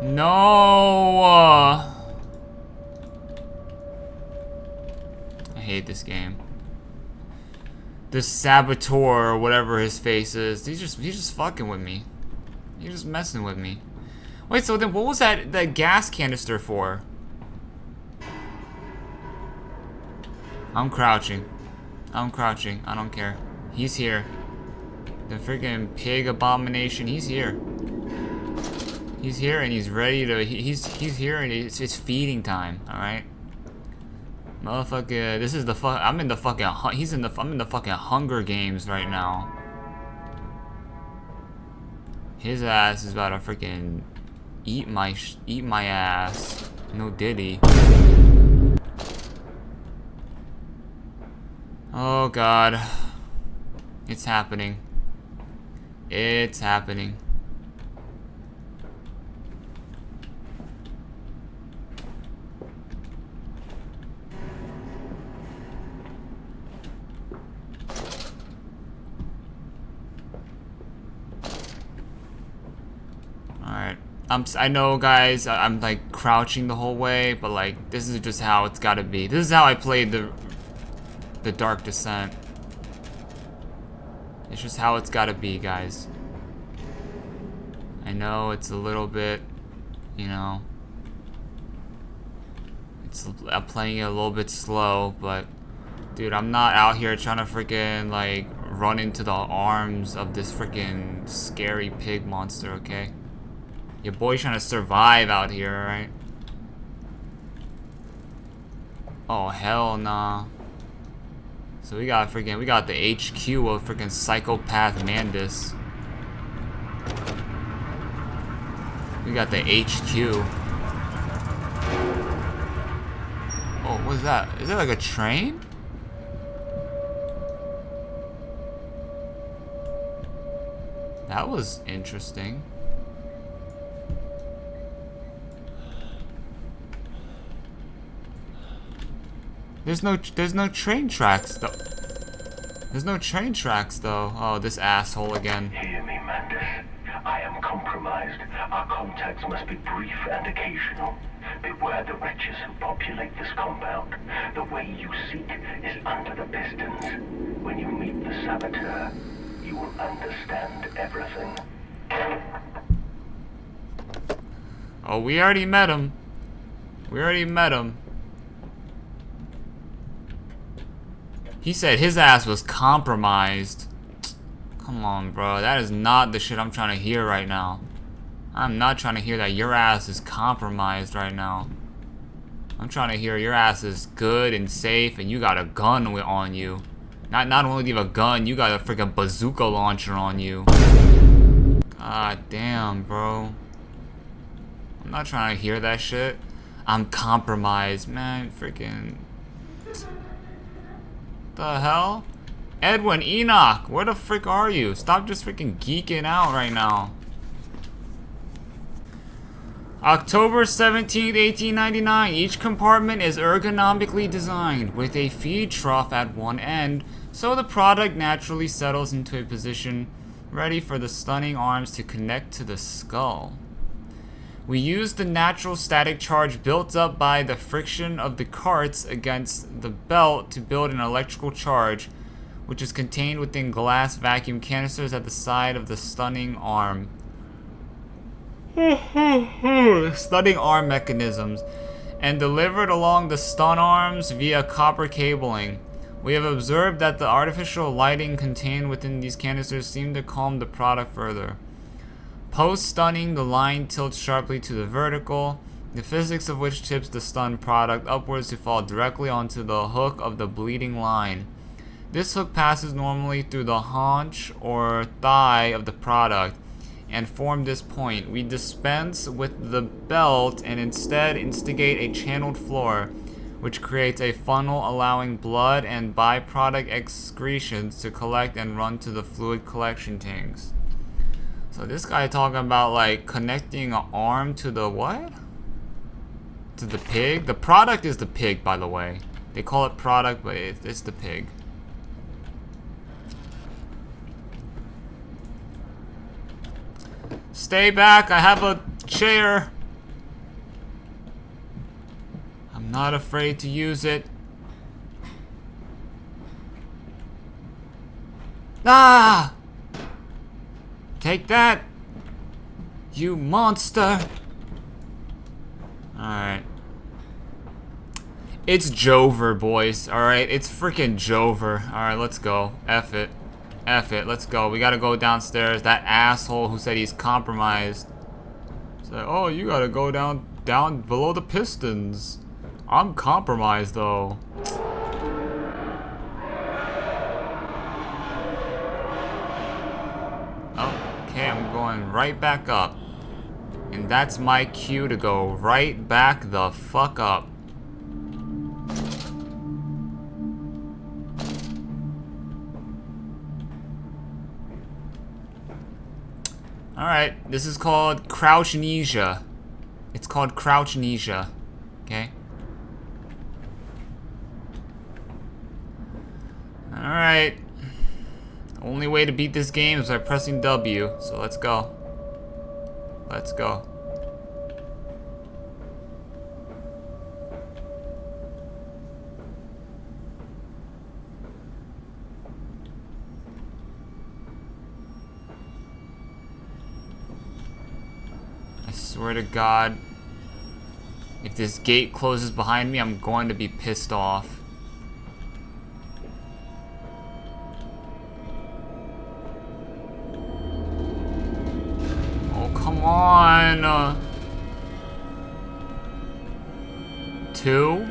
No! I hate this game. This saboteur, or whatever his face is, he's just fucking with me. He's just messing with me. Wait, so then what was that gas canister for? I'm crouching. I'm crouching. I don't care. He's here. The freaking pig abomination, he's here. He's here and he's ready to. He's here and it's feeding time. All right, motherfucker. This is the fuck. I'm in the fucking. I'm in the fucking Hunger Games right now. His ass is about to freaking eat my ass. No diddy. Oh god, it's happening. It's happening. I know, guys, I'm like crouching the whole way, but like this is just how it's gotta be. This is how I played the Dark Descent. It's just how it's gotta be, guys. I know it's a little bit, you know, I'm playing it a little bit slow, but dude, I'm not out here trying to freaking like run into the arms of this freaking scary pig monster, okay? Your boy's trying to survive out here, alright? Oh, hell nah. So we got the HQ of freaking psychopath Mandus. We got the HQ. Oh, what's that? Is that like a train? That was interesting. There's no train tracks though. There's no train tracks though. Oh, this asshole again. Hear me, Mandus. I am compromised. Our contacts must be brief and occasional. Beware the wretches who populate this compound. The way you seek is under the pistons. When you meet the saboteur, you will understand everything. Oh, we already met him. We already met him. He said his ass was compromised. Come on, bro. That is not the shit I'm trying to hear right now. I'm not trying to hear that your ass is compromised right now. I'm trying to hear your ass is good and safe and you got a gun on you. Not only do you have a gun, you got a freaking bazooka launcher on you. God damn, bro. I'm not trying to hear that shit. I'm compromised, man. Freaking... the hell? Edwin, Enoch, where the frick are you? Stop just freaking geeking out right now. October 17th, 1899. Each compartment is ergonomically designed with a feed trough at one end, so the product naturally settles into a position ready for the stunning arms to connect to the skull. We use the natural static charge built up by the friction of the carts against the belt to build an electrical charge, which is contained within glass vacuum canisters at the side of the stunning arm. Stunning arm mechanisms, and delivered along the stun arms via copper cabling. We have observed that the artificial lighting contained within these canisters seem to calm the product further. Post-stunning, the line tilts sharply to the vertical, the physics of which tips the stun product upwards to fall directly onto the hook of the bleeding line. This hook passes normally through the haunch or thigh of the product, and from this point, we dispense with the belt and instead instigate a channeled floor, which creates a funnel allowing blood and byproduct excretions to collect and run to the fluid collection tanks. So this guy talking about like connecting an arm to the what? To the pig? The product is the pig, by the way. They call it product, but it's the pig. Stay back, I have a chair. I'm not afraid to use it. Ah! Take that, you monster. Alright. It's Jover, boys. Alright, it's freaking Jover. Alright, let's go. F it. F it, let's go. We gotta go downstairs. That asshole who said he's compromised said, oh, you gotta go down below the pistons. I'm compromised though. Okay, I'm going right back up. And that's my cue to go right back the fuck up. Alright, this is called Crouchnesia. It's called Crouchnesia. Okay? Alright. Only way to beat this game is by pressing W, so let's go. Let's go. I swear to God, if this gate closes behind me, I'm going to be pissed off. Come on. than 2?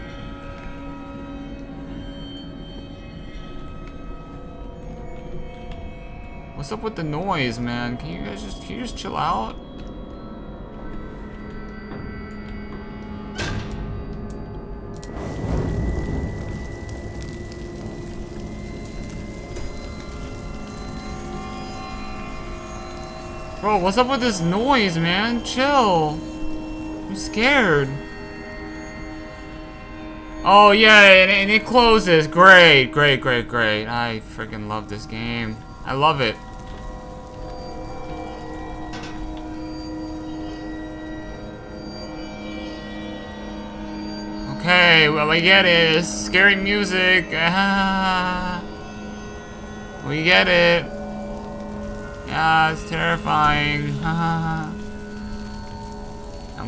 What's up with the noise, man? Can you just chill out? Bro, what's up with this noise, man? Chill. I'm scared. Oh yeah, and it closes. Great, great, great, great. I freaking love this game. I love it. Okay, well we get it. It's scary music. We get it. Yeah, it's terrifying. I'm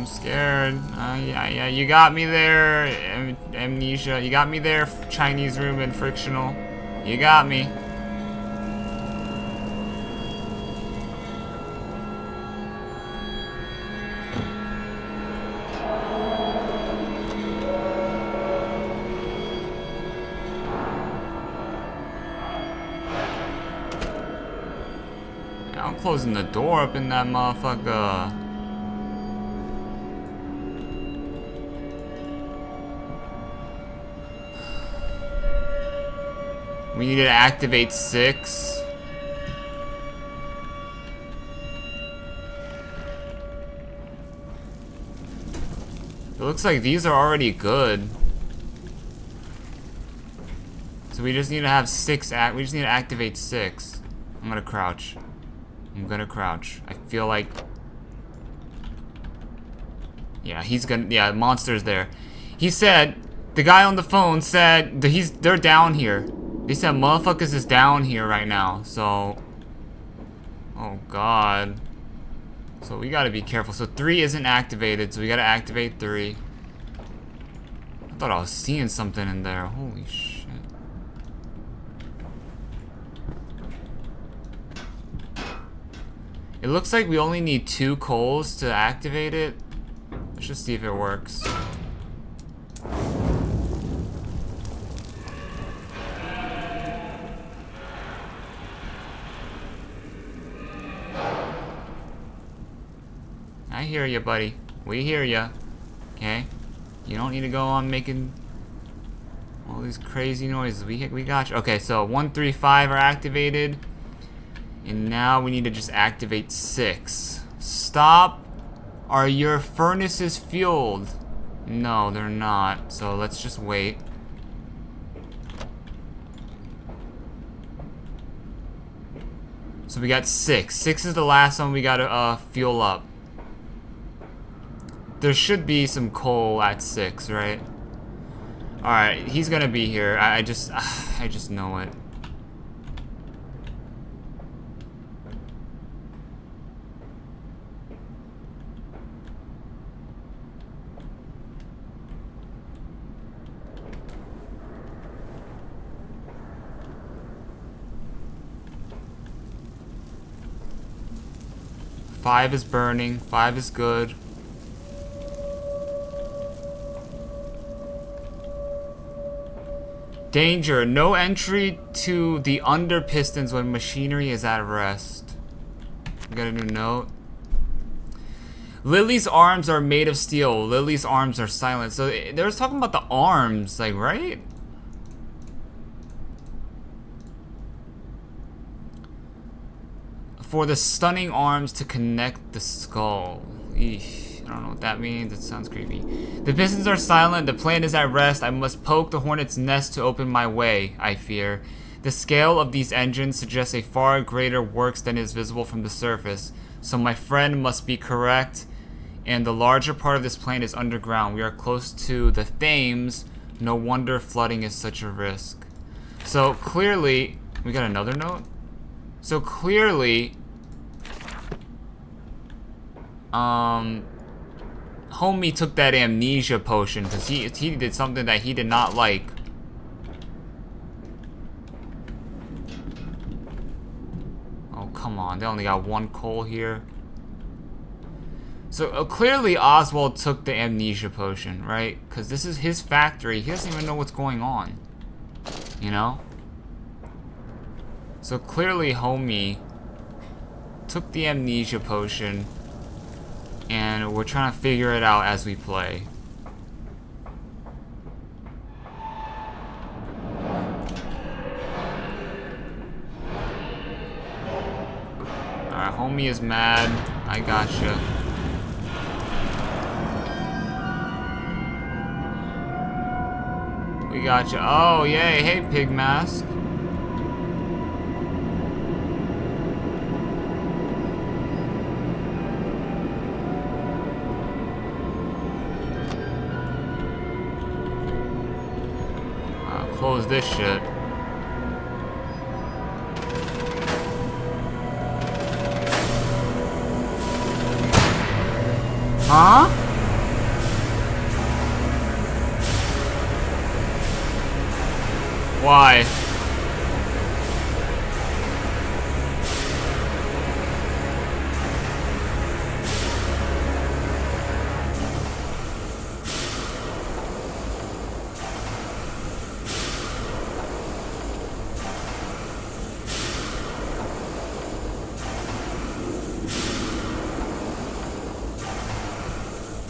scared. Yeah, you got me there, Amnesia. You got me there, Chinese room and frictional. You got me. I'm closing the door up in that motherfucker. We need to activate 6. It looks like these are already good. So we just need to have 6 we just need to activate 6. I'm gonna crouch. I'm gonna crouch. I feel like... Yeah, he's gonna... Yeah, monster's there. He said... The guy on the phone said... They're down here. They said motherfuckers is down here right now, so... Oh, God. So we gotta be careful. So 3 isn't activated, so we gotta activate 3. I thought I was seeing something in there. Holy shit. It looks like we only need 2 coals to activate it. Let's just see if it works. I hear you, buddy. We hear you. Okay? You don't need to go on making all these crazy noises. We got you. Okay, so 1, 3, 5 are activated. And now we need to just activate 6. Stop. Are your furnaces fueled? No, they're not. So let's just wait. So we got 6. 6 is the last one we gotta fuel up. There should be some coal at 6, right? Alright, he's gonna be here. I just know it. Five is burning. 5 is good. Danger. No entry to the under pistons when machinery is at rest. We got a new note. Lily's arms are made of steel. Lily's arms are silent. So they were talking about the arms, like, right? For the stunning arms to connect the skull. Eesh, I don't know what that means. It sounds creepy. The pistons are silent. The plane is at rest. I must poke the hornet's nest to open my way, I fear. The scale of these engines suggests a far greater works than is visible from the surface. So my friend must be correct. And the larger part of this plane is underground. We are close to the Thames. No wonder flooding is such a risk. So clearly... We got another note? So clearly, homie took that amnesia potion because he did something that he did not like. Oh, come on. They only got 1 coal here. So clearly Oswald took the amnesia potion, right? Because this is his factory. He doesn't even know what's going on. You know? So clearly homie took the amnesia potion. And we're trying to figure it out as we play. Alright, homie is mad. I gotcha. We gotcha. Oh, yay. Hey, Pig Mask. Close this shit. Huh? Why?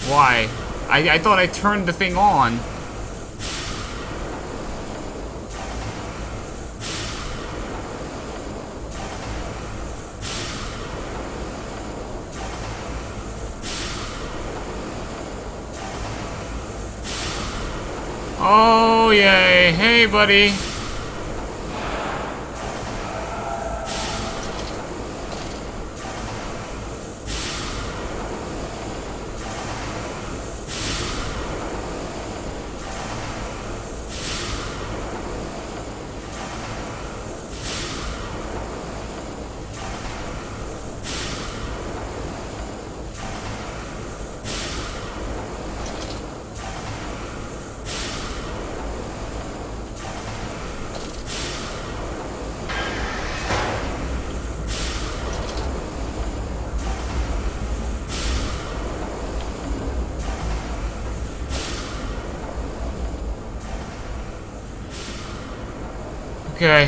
Why? I thought I turned the thing on. Oh, yay. Hey, buddy. Okay.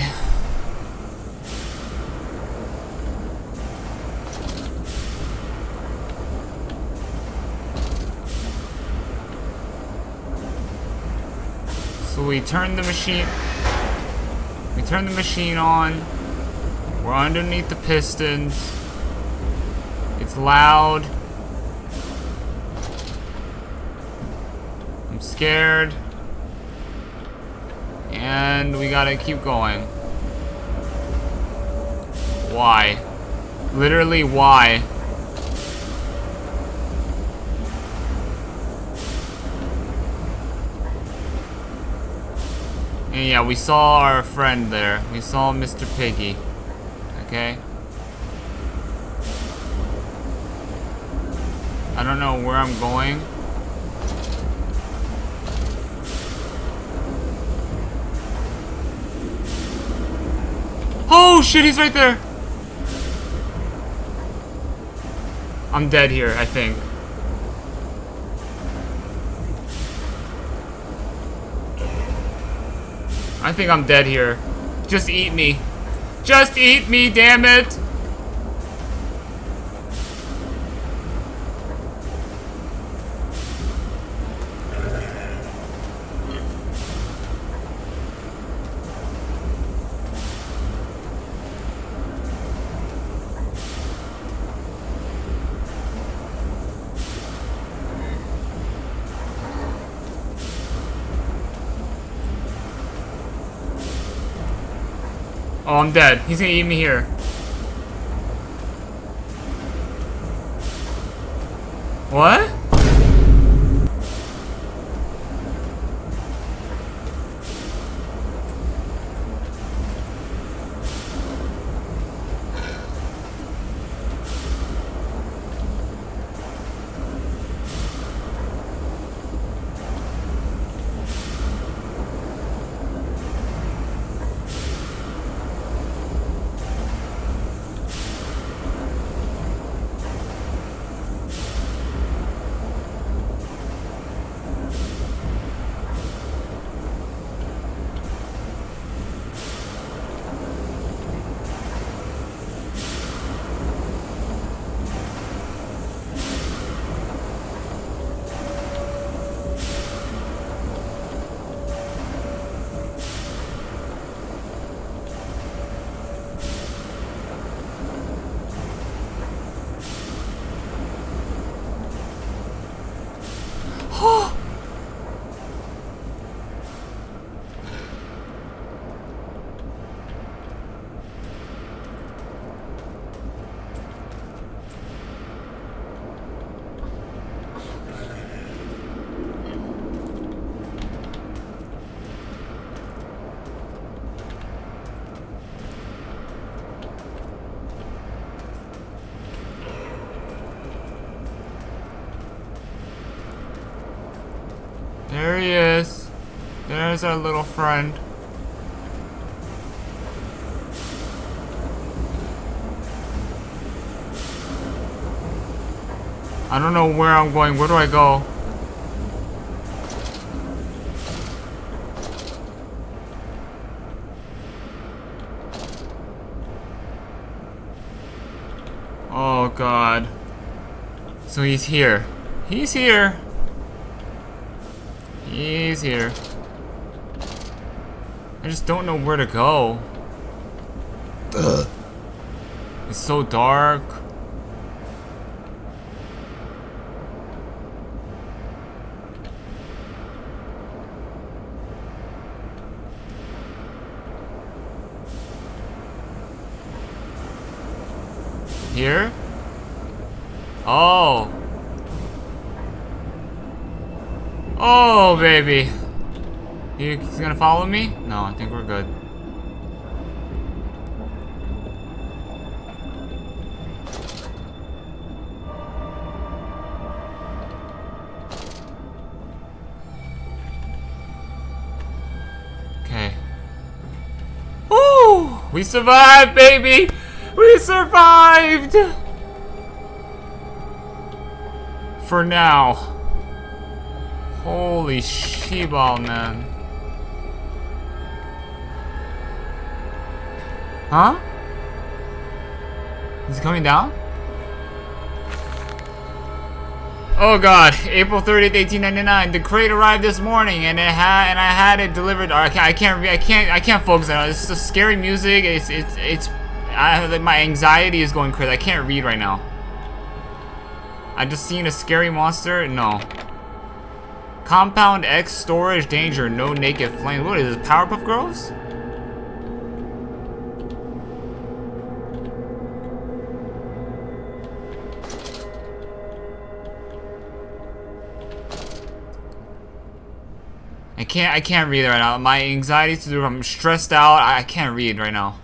So we turn the machine. We turn the machine on. We're underneath the pistons. It's loud. I'm scared. And we gotta keep going. Why? Literally, why? And yeah, we saw our friend there. We saw Mr. Piggy. Okay? I don't know where I'm going. Oh shit, he's right there! I'm dead here, I think. I think I'm dead here. Just eat me. Just eat me, damn it! Oh, I'm dead. He's gonna eat me here. What? There he is. There's our little friend. I don't know where I'm going. Where do I go? Oh God. So he's here. He's here. He's here. I just don't know where to go. It's so dark. Here? Oh. Oh, baby. He's gonna follow me? No, I think we're good. Okay. Woo! We survived, baby! We survived! For now. Holy sheball, man. Huh? Is he coming down? Oh God! April 30th, 1899. The crate arrived this morning, and I had it delivered. I can't focus on it. It's just scary music. My anxiety is going crazy. I can't read right now. I just seen a scary monster. No. Compound X storage danger. No naked flame. What is this? Powerpuff Girls? I can't read right now. My anxiety's through. I'm stressed out. I can't read right now.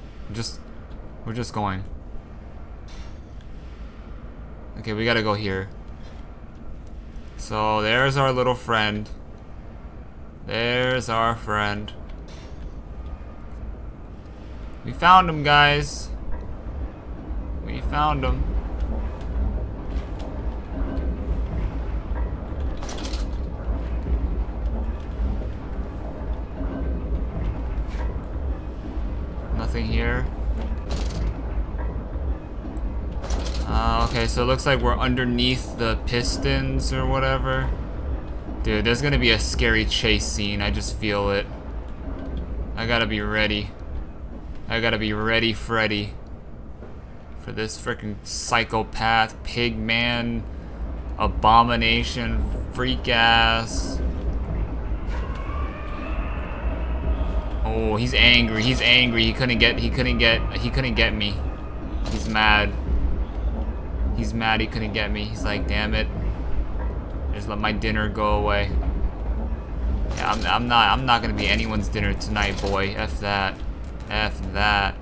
We're just going. Okay, we gotta go here. So there's our little friend. There's our friend. We found him, guys. We found him. Nothing here. Okay, so it looks like we're underneath the pistons or whatever. Dude, there's gonna be a scary chase scene. I just feel it. I gotta be ready. I gotta be ready, Freddy. For this freaking psychopath, pig man, abomination, freak ass. Oh, he's angry. He's angry. He couldn't get me. He's mad. He's mad he couldn't get me. He's like, damn it. Just let my dinner go away. Yeah, I'm not gonna be anyone's dinner tonight, boy. F that. F that.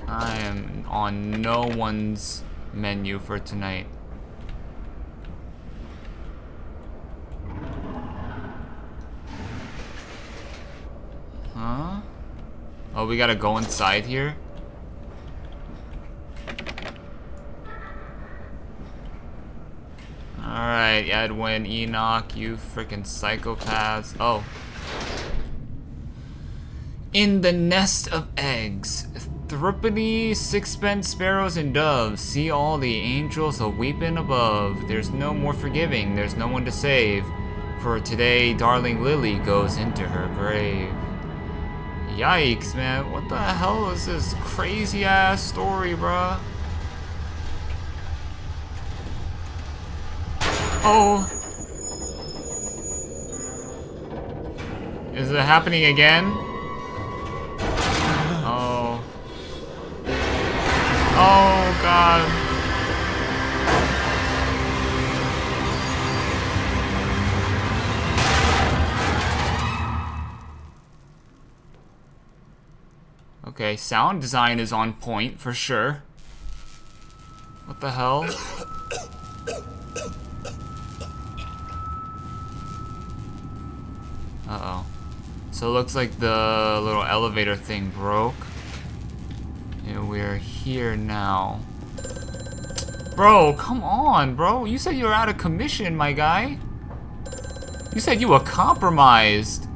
I am on no one's menu for tonight. Huh? Oh, we gotta go inside here? Alright, Edwin, Enoch, you freaking psychopaths. Oh. In the nest of eggs, threepenny, sixpence sparrows and doves, see all the angels a-weeping above. There's no more forgiving, there's no one to save, for today darling Lily goes into her grave. Yikes, man, what the hell is this crazy ass story, bruh? Oh. Is it happening again? Oh. Oh, God. Okay, sound design is on point for sure. What the hell? So it looks like the little elevator thing broke. And we're here now. Bro, come on, bro. You said you were out of commission, my guy. You said you were compromised.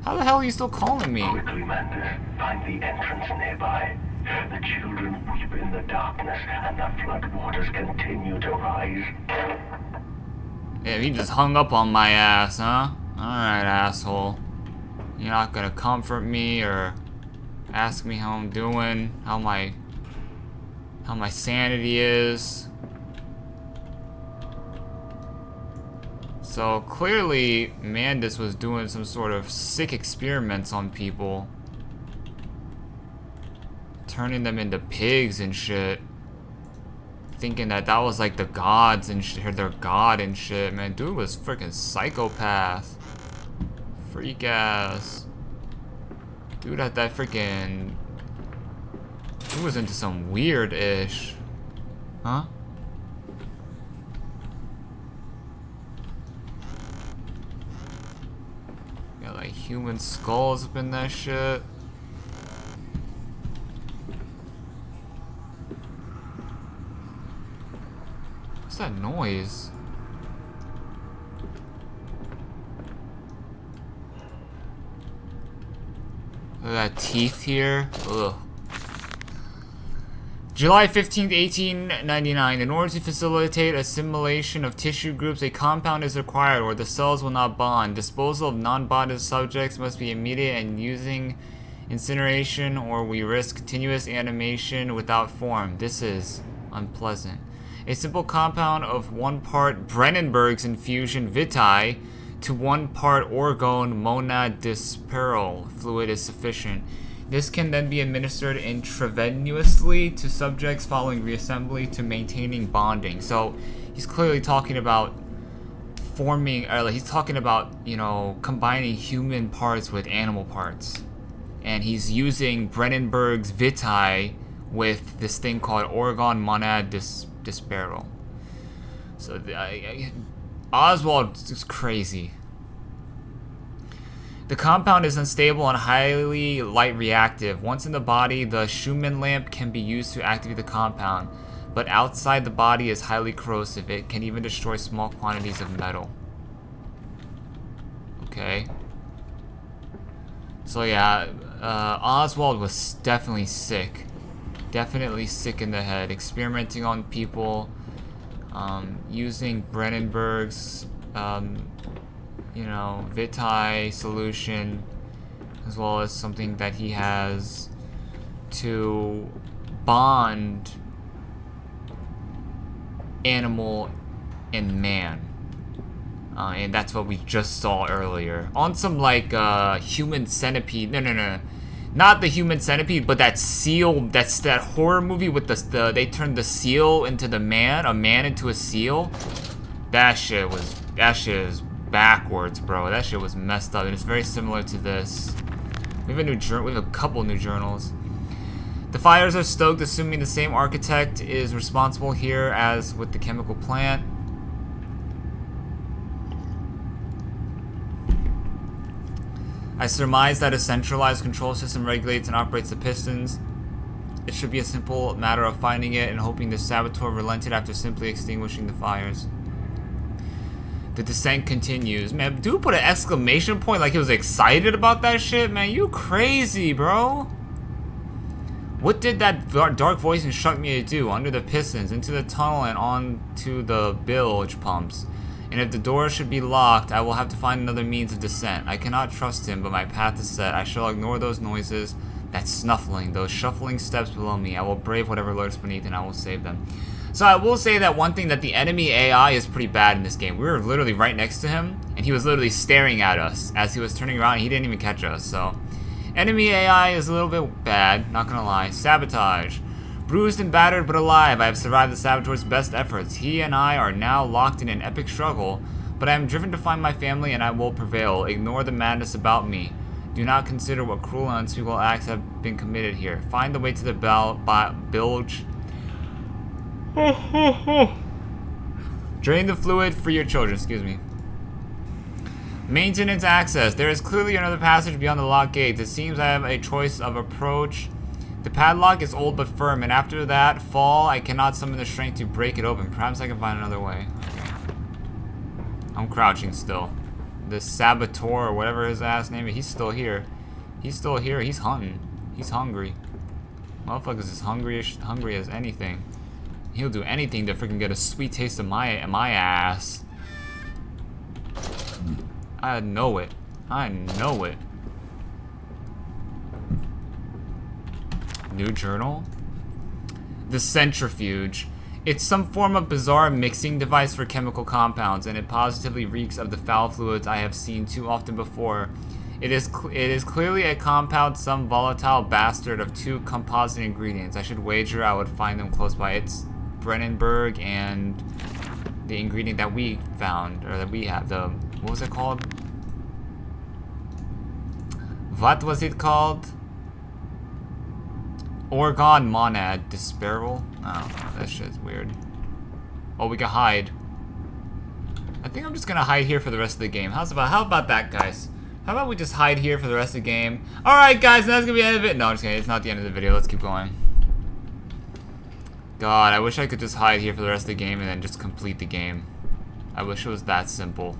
How the hell are you still calling me? Quickly, Mandus, find the entrance nearby. The children weep in the darkness, and the flood waters continue to rise. Yeah, he just hung up on my ass, huh? Alright, asshole. You're not gonna comfort me or ask me how I'm doing, how my sanity is. So clearly Mandus was doing some sort of sick experiments on people, turning them into pigs and shit, thinking that that was like the gods and shit, or their god and shit. Man, dude was freaking psychopath, freak ass. Dude had that freaking, dude was into some weird ish, huh? Got like human skulls up in that shit. What's that noise? Look at that teeth here. Ugh. July 15th, 1899. In order to facilitate assimilation of tissue groups, a compound is required or the cells will not bond. Disposal of non-bonded subjects must be immediate and using incineration or we risk continuous animation without form. This is unpleasant. A simple compound of 1 part Brennenberg's infusion vitae to 1 part orgone monadisperal fluid is sufficient. This can then be administered intravenously to subjects following reassembly to maintaining bonding. So he's clearly talking about forming, or like he's talking about, you know, combining human parts with animal parts. And he's using Brennenberg's vitae with this thing called orgone monadisperal. So Oswald is crazy. The compound is unstable and highly light reactive. Once in the body, the Schumann lamp can be used to activate the compound, but outside the body is highly corrosive. It can even destroy small quantities of metal. Okay. So yeah, Oswald was definitely sick. Definitely sick in the head. Experimenting on people, using Brennenberg's, you know, vitae solution, as well as something that he has to bond animal and man. And that's what we just saw earlier. On some like human centipede. No. Not the human centipede, but that seal, that's that horror movie with the they turned the seal into the man, a man into a seal. That shit is backwards, bro. That shit was messed up, and it's very similar to this. We have a couple new journals. The fires are stoked, assuming the same architect is responsible here as with the chemical plant. I surmise that a centralized control system regulates and operates the pistons. It should be a simple matter of finding it and hoping the saboteur relented after simply extinguishing the fires. The descent continues. Man, dude put an exclamation point like he was excited about that shit. Man, you crazy, bro. What did that dark voice instruct me to do? Under the pistons, into the tunnel, and onto the bilge pumps. And if the door should be locked, I will have to find another means of descent. I cannot trust him, but my path is set. I shall ignore those noises, that snuffling, those shuffling steps below me. I will brave whatever lurks beneath, and I will save them. So I will say that one thing, that the enemy AI is pretty bad in this game. We were literally right next to him, and he was literally staring at us as he was turning around, and he didn't even catch us. So enemy AI is a little bit bad, not gonna lie. Sabotage. Bruised and battered but alive, I have survived the saboteur's best efforts. He and I are now locked in an epic struggle, but I am driven to find my family and I will prevail. Ignore the madness about me. Do not consider what cruel and unspeakable acts have been committed here. Find the way to the bilge. Drain the fluid for your children, excuse me. Maintenance access. There is clearly another passage beyond the locked gates. It seems I have a choice of approach. The padlock is old but firm, and after that fall, I cannot summon the strength to break it open. Perhaps I can find another way. Okay. I'm crouching still. The Saboteur, or whatever his ass name is, he's still here. He's still here. He's hunting. He's hungry. Motherfucker's as hungry as anything. He'll do anything to freaking get a sweet taste of my ass. I know it. I know it. New journal? The centrifuge. It's some form of bizarre mixing device for chemical compounds, and it positively reeks of the foul fluids I have seen too often before. It is clearly a compound, some volatile bastard of two composite ingredients. I should wager I would find them close by. It's Brennenberg and the ingredient that we found, or that we have. The, what was it called? What was it called? Orgon monad disparable? I don't know, that shit's weird. Oh, we can hide. I think I'm just gonna hide here for the rest of the game. How about that, guys? How about we just hide here for the rest of the game? Alright, guys, that's gonna be the end of it. No, I'm just kidding. It's not the end of the video. Let's keep going. God, I wish I could just hide here for the rest of the game and then just complete the game. I wish it was that simple.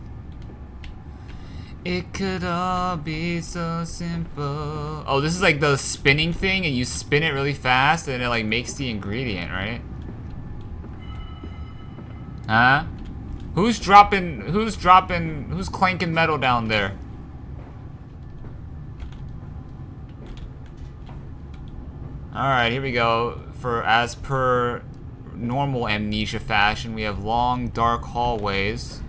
It could all be so simple. Oh, this is like the spinning thing, and you spin it really fast, and it like makes the ingredient, right? Huh? Who's clanking metal down there? Alright, here we go. For as per normal Amnesia fashion, we have long, dark hallways.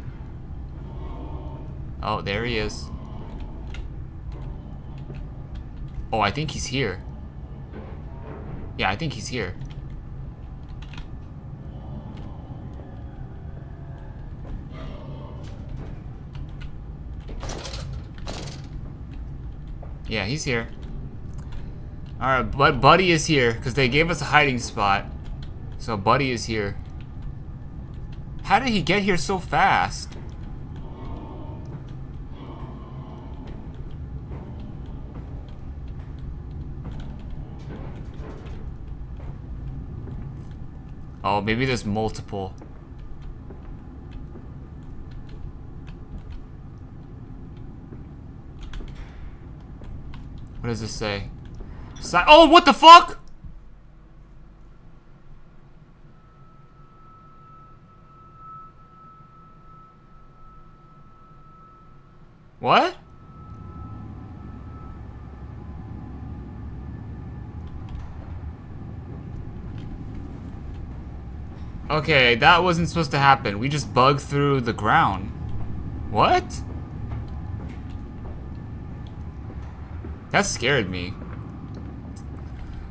Oh, there he is. Oh, I think he's here. Yeah, I think he's here. Yeah, he's here. Alright, but Buddy is here, because they gave us a hiding spot. So Buddy is here. How did he get here so fast? Oh, maybe there's multiple. What does this say? Oh, what the fuck? What? Okay, that wasn't supposed to happen. We just bugged through the ground. What? That scared me.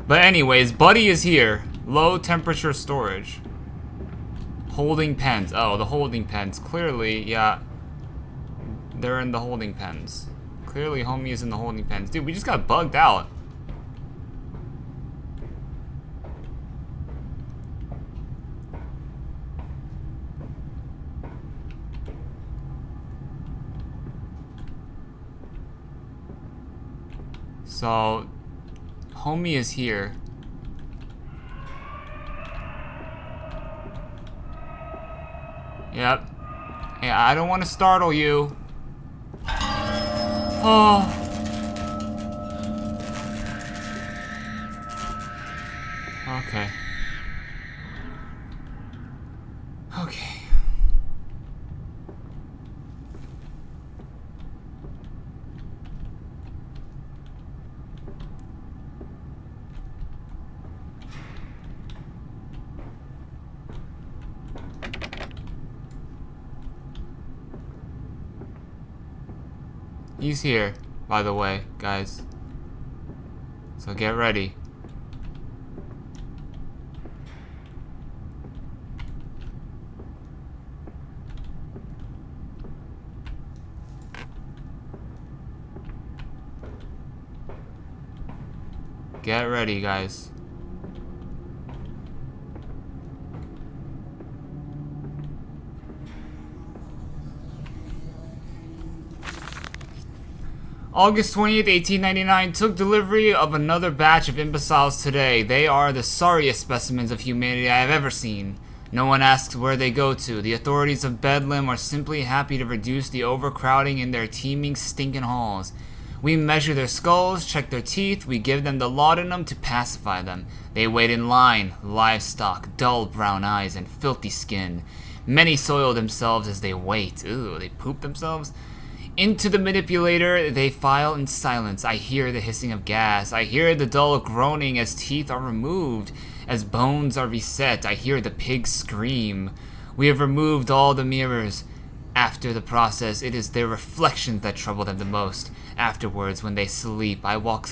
But anyways, Buddy is here. Low temperature storage. Holding pens. Oh, the holding pens. Clearly, yeah. They're in the holding pens. Clearly, homie is in the holding pens. Dude, we just got bugged out. So, homie is here. Yep. Yeah, I don't want to startle you. Oh. Okay. Okay. He's here, by the way, guys. So get ready. Get ready, guys. August 20th, 1899, took delivery of another batch of imbeciles today. They are the sorriest specimens of humanity I have ever seen. No one asks where they go to. The authorities of Bedlam are simply happy to reduce the overcrowding in their teeming, stinking halls. We measure their skulls, check their teeth, we give them the laudanum to pacify them. They wait in line, livestock, dull brown eyes, and filthy skin. Many soil themselves as they wait. Ooh, they poop themselves? Into the manipulator, they file in silence. I hear the hissing of gas. I hear the dull groaning as teeth are removed, as bones are reset. I hear the pigs scream. We have removed all the mirrors. After the process, it is their reflections that trouble them the most. Afterwards, when they sleep, I walk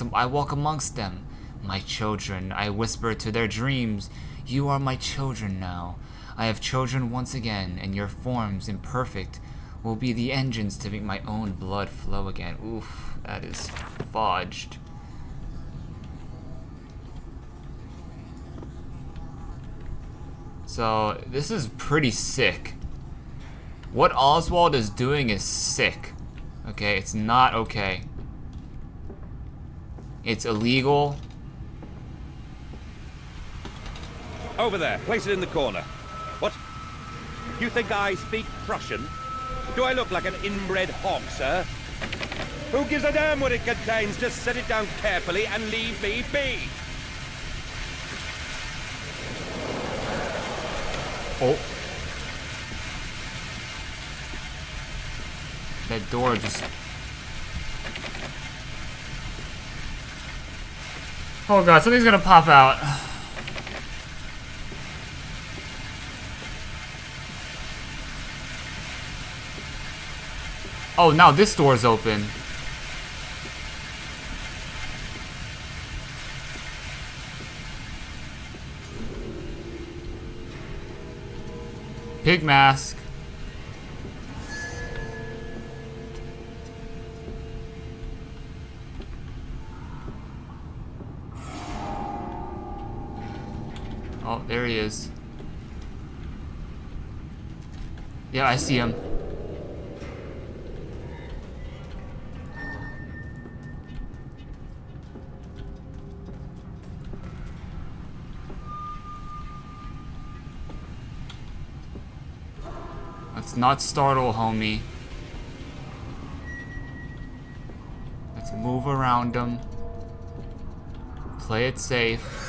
amongst them. My children, I whisper to their dreams. You are my children now. I have children once again, and your forms, imperfect, will be the engines to make my own blood flow again. Oof, that is fudged. So, this is pretty sick. What Oswald is doing is sick. Okay, it's not okay. It's illegal. Over there, place it in the corner. What? You think I speak Prussian? Do I look like an inbred hog, sir? Who gives a damn what it contains? Just set it down carefully and leave me be. Oh. That door just... Oh god, something's gonna pop out. Oh, now this door's open. Pig mask. Oh, there he is. Yeah, I see him. Let's not startle, homie. Let's move around him. Play it safe.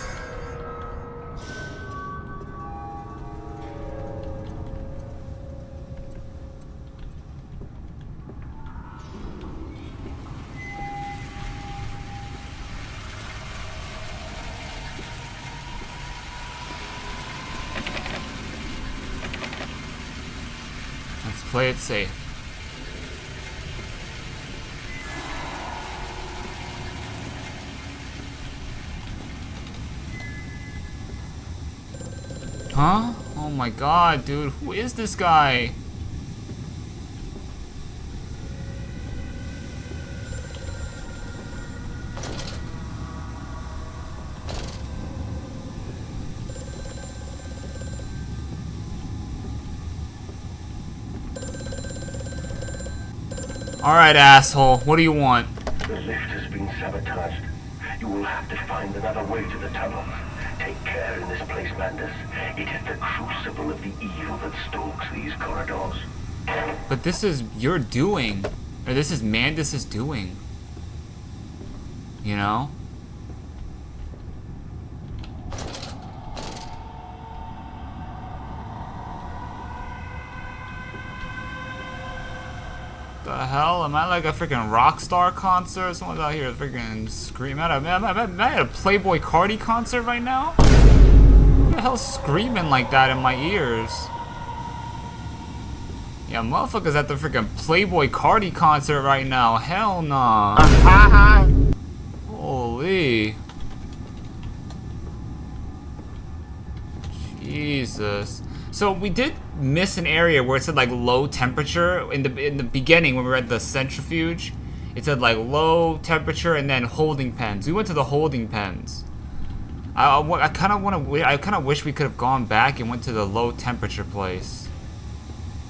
Play it safe. Huh? Oh my god, dude. Who is this guy? Alright, asshole. What do you want? The lift has been sabotaged. You will have to find another way to the tunnel. Take care in this place, Mandus. It is the crucible of the evil that stalks these corridors. But this is your doing. Or this is Mandus' doing. You know? The hell? Am I like a freaking rock star concert? Someone's out here freaking screaming. Am I at a Playboy Cardi concert right now? Who the hell's screaming like that in my ears? Yeah, motherfuckers at the freaking Playboy Cardi concert right now. Hell nah. Holy. Jesus. So we did miss an area where it said like low temperature in the beginning when we were at the centrifuge. It said like low temperature and then holding pens. We went to the holding pens. I kind of wish we could have gone back and went to the low temperature place.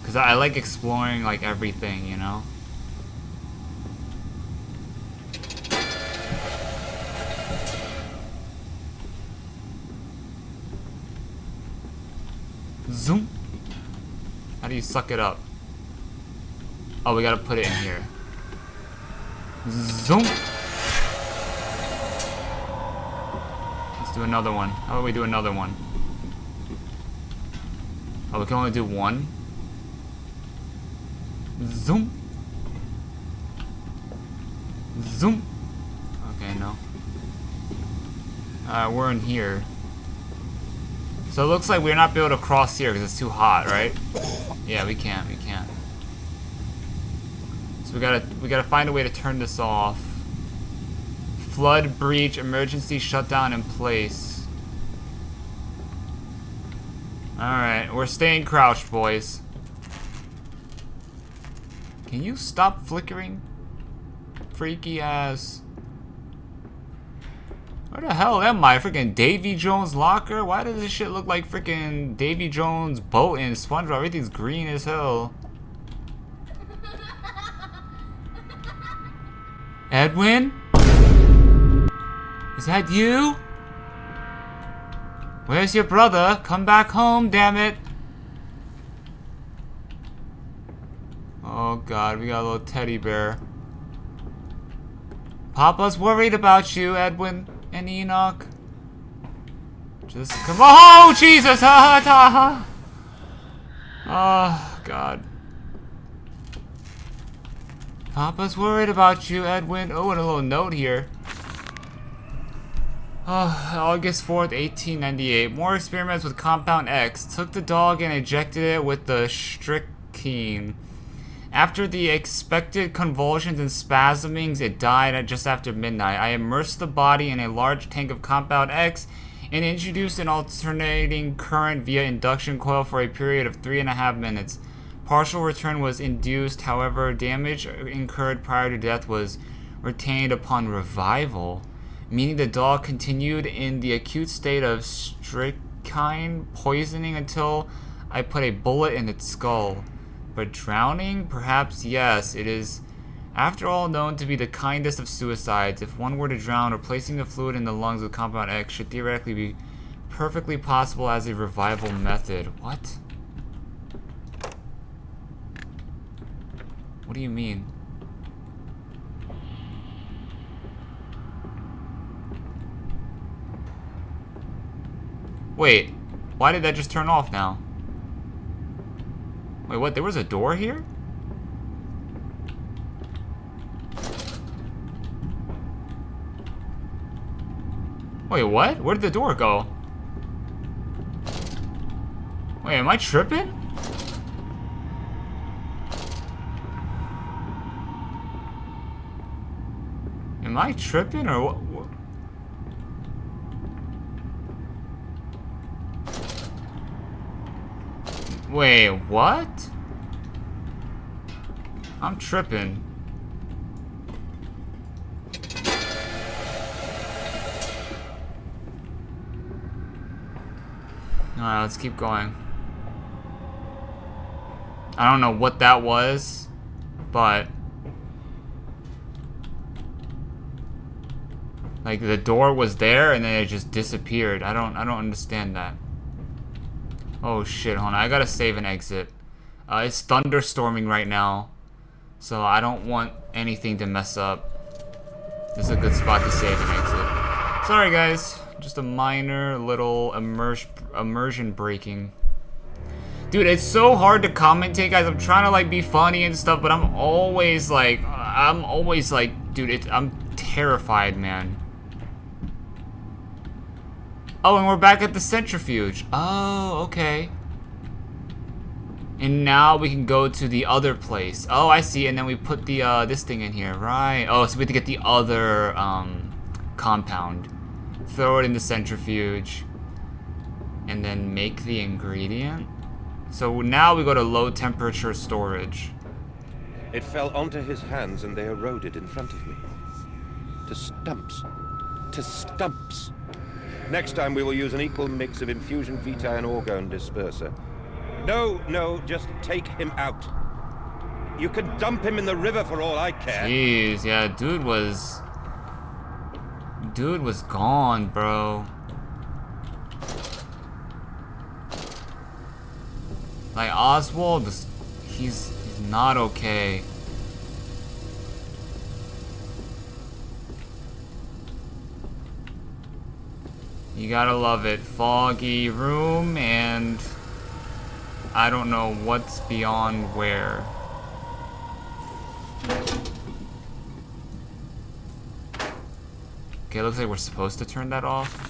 Cause I like exploring like everything, you know. do you suck it up? Oh, we gotta put it in here. Zoom. Let's do another one. How about we do another one? Oh, we can only do one. Zoom. Zoom. Okay, no. We're in here. So it looks like we're not able to cross here because it's too hot, right? Yeah, we can't. We can't. So we gotta find a way to turn this off. Flood breach, emergency shutdown in place. Alright, we're staying crouched, boys. Can you stop flickering? Freaky ass. Where the hell am I? Freaking Davy Jones' locker? Why does this shit look like freaking Davy Jones' boat in SpongeBob? Everything's green as hell. Edwin? Is that you? Where's your brother? Come back home, damn it. Oh god, we got a little teddy bear. Papa's worried about you, Edwin and Enoch. Just come on. Oh, Jesus! Oh, God. Papa's worried about you, Edwin. Oh, and a little note here. Oh, August 4th, 1898. More experiments with Compound X. Took the dog and ejected it with the strychnine. After the expected convulsions and spasmings, it died at just after midnight. I immersed the body in a large tank of Compound X and introduced an alternating current via induction coil for a period of 3.5 minutes. Partial return was induced, however, damage incurred prior to death was retained upon revival, meaning the dog continued in the acute state of strychnine poisoning until I put a bullet in its skull. But drowning? Perhaps yes. It is, after all, known to be the kindest of suicides. If one were to drown, replacing the fluid in the lungs with Compound X should theoretically be perfectly possible as a revival method. What? What do you mean? Wait, why did that just turn off now? Wait, what? There was a door here? Wait, what? Where did the door go? Wait, am I tripping? Am I tripping or what? Wait, what? I'm tripping. Alright, let's keep going. I don't know what that was, but like the door was there and then it just disappeared. I don't understand that. Oh shit, hold on. I gotta save and exit. It's thunderstorming right now, so I don't want anything to mess up. This is a good spot to save and exit. Sorry guys, just a minor little immersion breaking. Dude, it's so hard to commentate, guys. I'm trying to like be funny and stuff, but I'm always like, dude, I'm terrified, man. Oh, and we're back at the centrifuge. Oh, okay. And now we can go to the other place. Oh, I see. And then we put the this thing in here, right? Oh, so we have to get the other compound. Throw it in the centrifuge. And then make the ingredient. So now we go to low temperature storage. It fell onto his hands and they eroded in front of me. To stumps. To stumps. Next time we will use an equal mix of infusion vitae and orgone disperser. No, just take him out. You can dump him in the river for all I care. Jeez, yeah, dude was gone, bro. Like, Oswald, he's not okay. You gotta love it. Foggy room, and I don't know what's beyond where. Okay, looks like we're supposed to turn that off.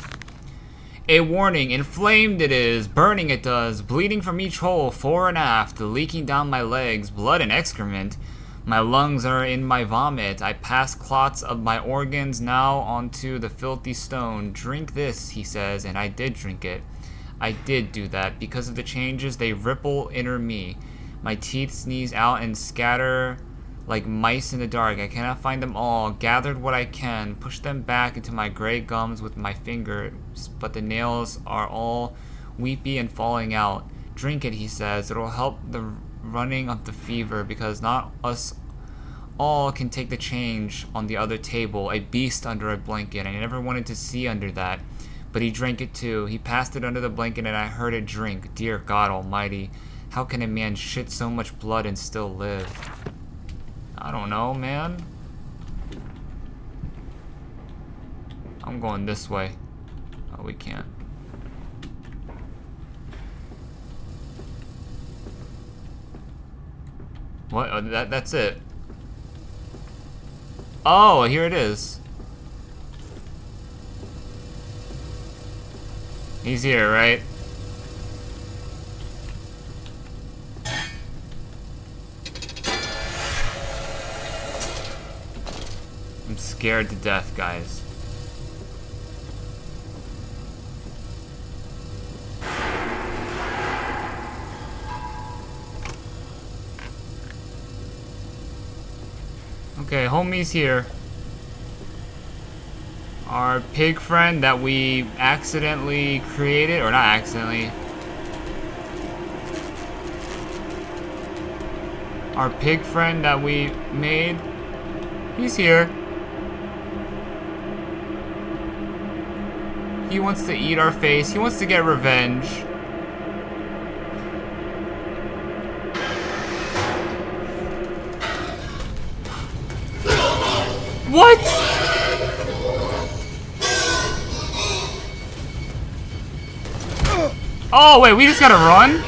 A warning, inflamed it is, burning it does, bleeding from each hole, fore and aft, leaking down my legs, blood and excrement. My lungs are in my vomit. I pass clots of my organs now onto the filthy stone. Drink this, he says, and I did drink it. I did do that. Because of the changes, they ripple inner me. My teeth sneeze out and scatter like mice in the dark. I cannot find them all. Gathered what I can, push them back into my gray gums with my fingers, but the nails are all weepy and falling out. Drink it, he says. It'll help the running of the fever, because not us all can take the change on the other table. A beast under a blanket. I never wanted to see under that. But he drank it too. He passed it under the blanket and I heard it drink. Dear God Almighty, how can a man shit so much blood and still live? I don't know, man. I'm going this way. Oh, we can't. What? Oh, that's it. Oh, here it is. He's here, right? I'm scared to death, guys. Okay, homie's here. Our pig friend that we accidentally created, or not accidentally. Our pig friend that we made, he's here. He wants to eat our face. He wants to get revenge. What? Oh, wait, we just gotta run?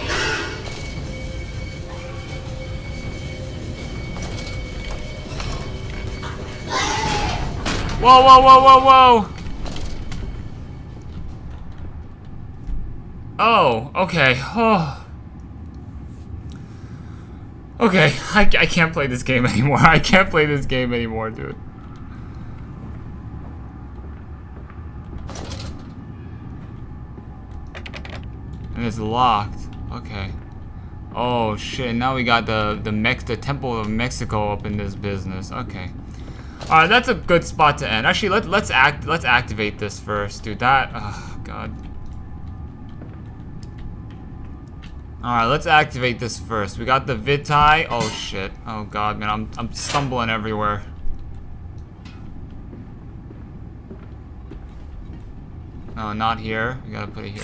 Whoa, whoa, whoa, whoa, whoa. Oh, okay. Oh. Okay, I can't play this game anymore. I can't play this game anymore, dude. And it's locked. Okay. Oh shit! Now we got the Temple of Mexico up in this business. Okay. All right, that's a good spot to end. Actually, let's activate this first, dude. That. Oh god. All right, let's activate this first. We got the Vitae. Oh shit. Oh god, man, I'm stumbling everywhere. No, not here. We gotta put it here.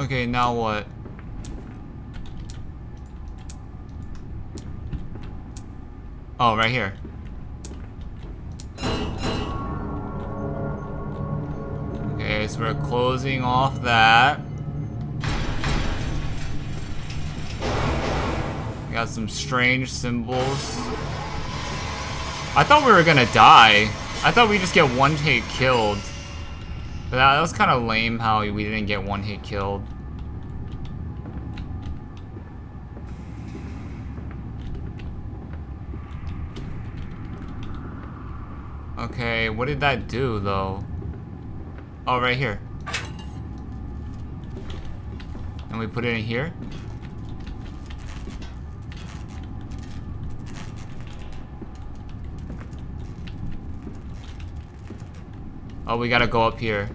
Okay, now what? Oh, right here. Okay, so we're closing off that. We got some strange symbols. I thought we were gonna die. I thought we just get one hit killed. But that was kind of lame how we didn't get one hit killed. Okay, what did that do though? Oh, right here. And we put it in here. Oh, we gotta go up here.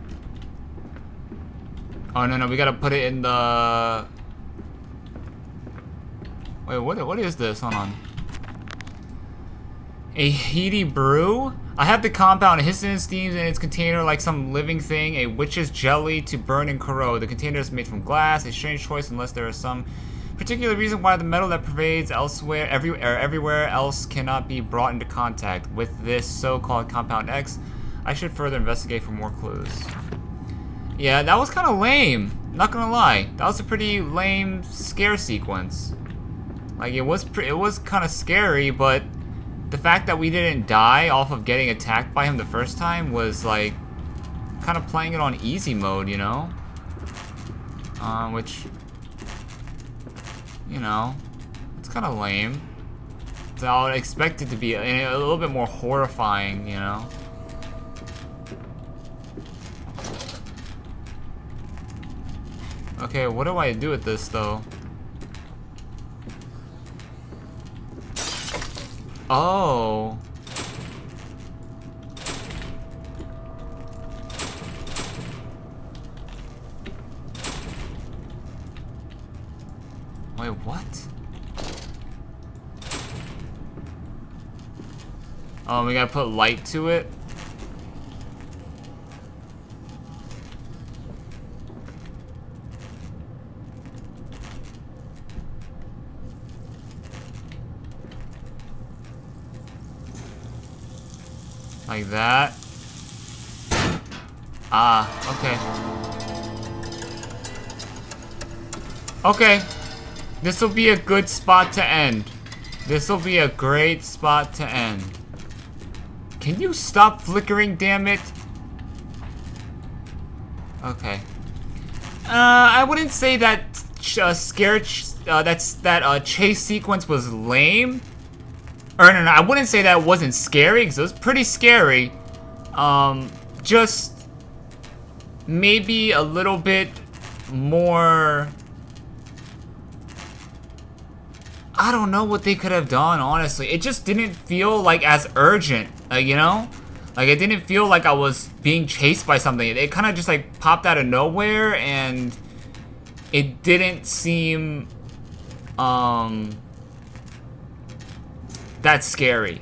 Oh, no, we gotta put it in the... Wait, what is this? Hold on. A heady brew? I have the compound hissing and steams in its container like some living thing. A witch's jelly to burn and corrode. The container is made from glass. A strange choice unless there is some particular reason why the metal that pervades everywhere else cannot be brought into contact with this so-called Compound X. I should further investigate for more clues. Yeah, that was kind of lame. Not gonna lie, that was a pretty lame scare sequence. Like it was kind of scary, but the fact that we didn't die off of getting attacked by him the first time was like kind of playing it on easy mode, you know? Which, you know, it's kind of lame. So I would expect it to be a little bit more horrifying, you know? Okay, what do I do with this though? Oh. Wait, what? Oh, we gotta put light to it? Like that. Ah, okay. Okay. This will be a good spot to end. This will be a great spot to end. Can you stop flickering, damn it? Okay. I wouldn't say that chase sequence was lame. Or no, I wouldn't say that it wasn't scary, because it was pretty scary. Just maybe a little bit more. I don't know what they could have done, honestly. It just didn't feel like as urgent, you know? Like, it didn't feel like I was being chased by something. It kind of just, like, popped out of nowhere, and it didn't seem, that scary.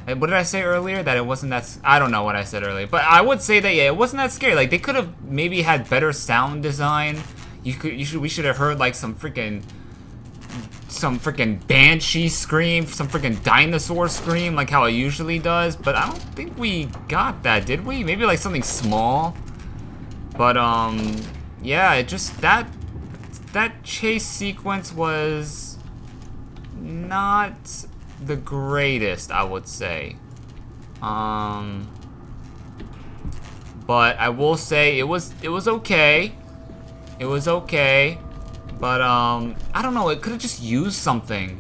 What did I say earlier? That it wasn't that... I don't know what I said earlier. But I would say that, yeah, it wasn't that scary. Like, they could have maybe had better sound design. We should have heard, like, some freaking banshee scream, some freaking dinosaur scream, like how it usually does. But I don't think we got that, did we? Maybe, like, something small. But, yeah, it just... That chase sequence was not the greatest, I would say. But I will say it was okay. It was okay. But I don't know, it could have just used something.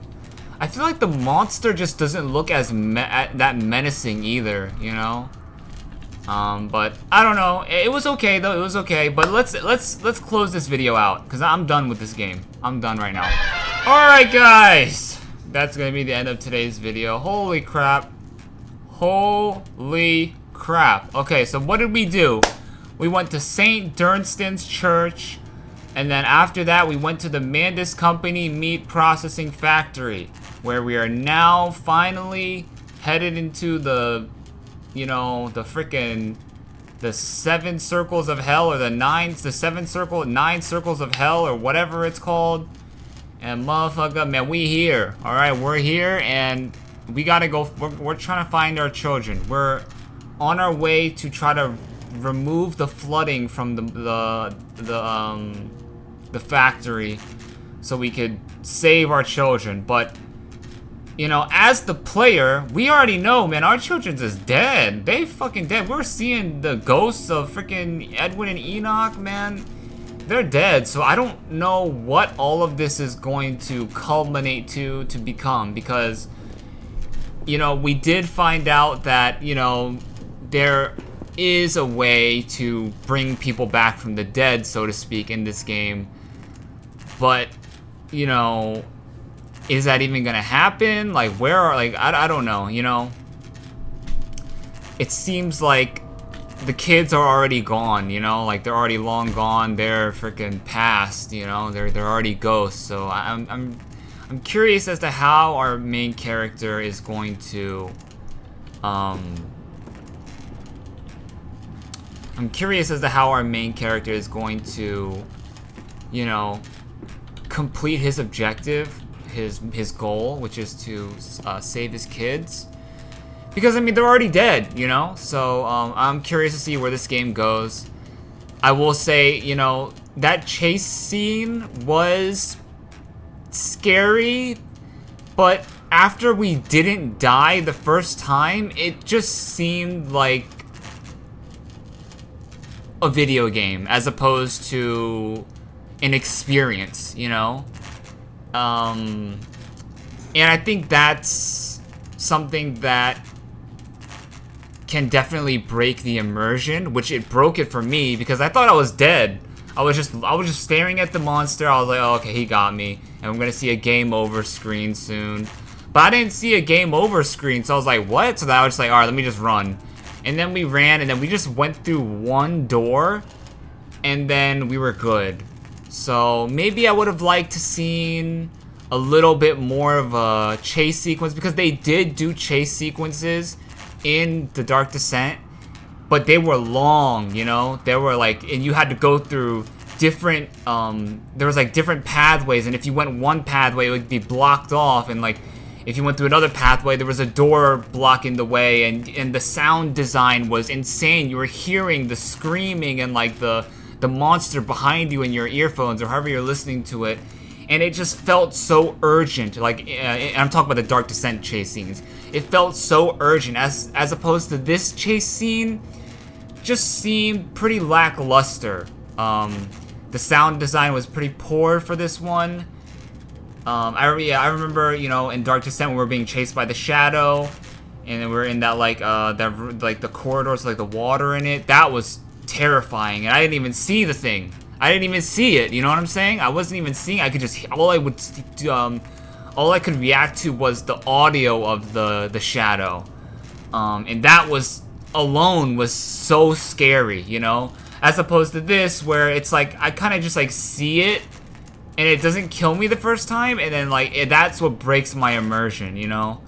I feel like the monster just doesn't look as that menacing either, you know? But I don't know. It was okay though. It was okay. But let's close this video out, because I'm done with this game. I'm done right now. Alright guys! That's gonna be the end of today's video. Holy crap. Holy crap. Okay, so what did we do? We went to St. Dunstan's Church, and then after that we went to the Mandus Company Meat Processing Factory, where we are now finally headed into the, you know, the freaking, the 7 circles of hell, or nine circles of hell, or whatever it's called. And motherfucker, man, we here. Alright, we're here, and we gotta go. We're trying to find our children. We're on our way to try to remove the flooding from the factory, so we could save our children. But, you know, as the player, we already know, man, our children's is dead. They fucking dead. We're seeing the ghosts of freaking Edwin and Enoch, man. They're dead, so I don't know what all of this is going to culminate to become, because, you know, we did find out that, you know, there is a way to bring people back from the dead, so to speak, in this game. But, you know, is that even gonna happen? Like, where are, like, I don't know, you know? It seems like the kids are already gone, you know, like they're already long gone. They're freaking past, you know. They're already ghosts. So I'm I'm curious as to how our main character is going to, I'm curious as to how our main character is going to, you know, complete his objective, his goal, which is to save his kids. Because, I mean, they're already dead, you know? So, I'm curious to see where this game goes. I will say, you know, that chase scene was scary, but after we didn't die the first time, it just seemed like a video game as opposed to an experience, you know? And I think that's something that can definitely break the immersion, which it broke it for me because I thought I was dead. I was just staring at the monster. I was like, oh, okay, he got me, and I'm gonna see a game over screen soon. But I didn't see a game over screen, so I was like, what? So then I was just like, all right, let me just run. And then we ran, and then we just went through one door, and then we were good. So maybe I would have liked to seen a little bit more of a chase sequence, because they did do chase sequences in the Dark Descent, but they were long, you know? They were like, and you had to go through different, there was like different pathways, and if you went one pathway, it would be blocked off, and like, if you went through another pathway, there was a door blocking the way, and the sound design was insane. You were hearing the screaming and like the monster behind you in your earphones or however you're listening to it, and it just felt so urgent. Like, I'm talking about the Dark Descent chase scenes. It felt so urgent, as opposed to this chase scene just seemed pretty lackluster. The sound design was pretty poor for this one. I remember, you know, in Dark Descent when we were being chased by the shadow, and then we were in that like the corridors, like the water in it. That was terrifying, and I didn't even see the thing. I didn't even see it. You know what I'm saying? I wasn't even seeing. I could just all I could react to was the audio of the shadow, and that was alone was so scary. You know, as opposed to this where it's like I kind of just like see it. And it doesn't kill me the first time, and then like that's what breaks my immersion, you know,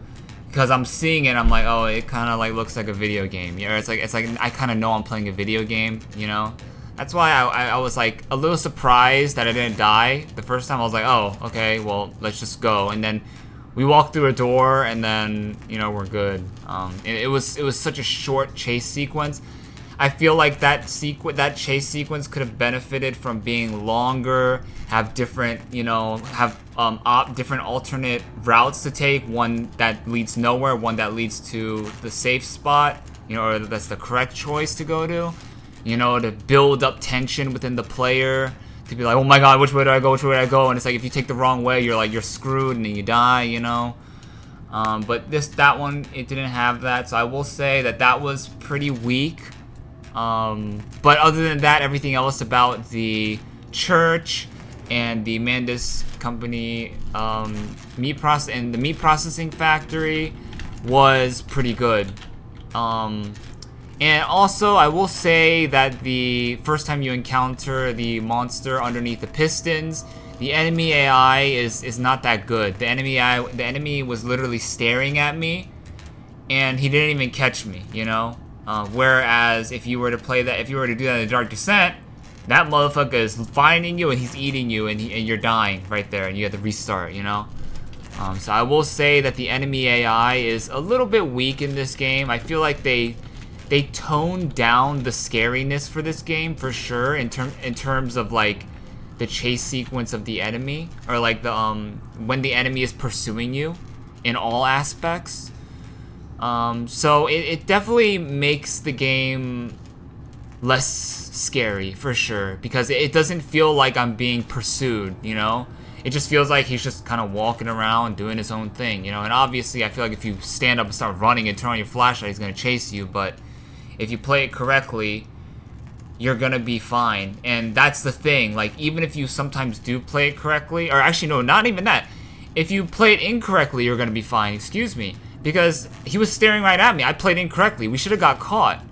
because I'm seeing it, I'm like, oh, it kind of like looks like a video game. Yeah, it's like I kind of know I'm playing a video game, you know. That's why I was like a little surprised that I didn't die the first time. I was like, oh, okay, well, let's just go. And then we walked through a door, and then you know we're good. It was such a short chase sequence. I feel like that chase sequence could have benefited from being longer, have different, you know, have different alternate routes to take. One that leads nowhere, one that leads to the safe spot, you know, or that's the correct choice to go to, you know, to build up tension within the player, to be like, oh my god, which way do I go, which way do I go? And it's like, if you take the wrong way, you're screwed and then you die, you know. But that one, it didn't have that, so I will say that was pretty weak. But other than that, everything else about the church and the Mandus company, meat processing factory was pretty good. And also, I will say that the first time you encounter the monster underneath the pistons, the enemy AI is not that good. The enemy was literally staring at me, and he didn't even catch me, you know? Whereas if you were to do that in the Dark Descent, that motherfucker is finding you and he's eating you, and you're dying right there, and you have to restart, you know? So I will say that the enemy AI is a little bit weak in this game. I feel like they toned down the scariness for this game for sure in terms of like the chase sequence of the enemy, or like the when the enemy is pursuing you in all aspects. So it definitely makes the game less scary for sure, because it doesn't feel like I'm being pursued, you know? It just feels like he's just kind of walking around doing his own thing, you know? And obviously I feel like if you stand up and start running and turn on your flashlight, he's gonna chase you, but if you play it correctly, you're gonna be fine. And that's the thing, like, even if you sometimes do play it correctly, or actually no, not even that. If you play it incorrectly, you're gonna be fine, excuse me. Because he was staring right at me. I played incorrectly. We should have got caught.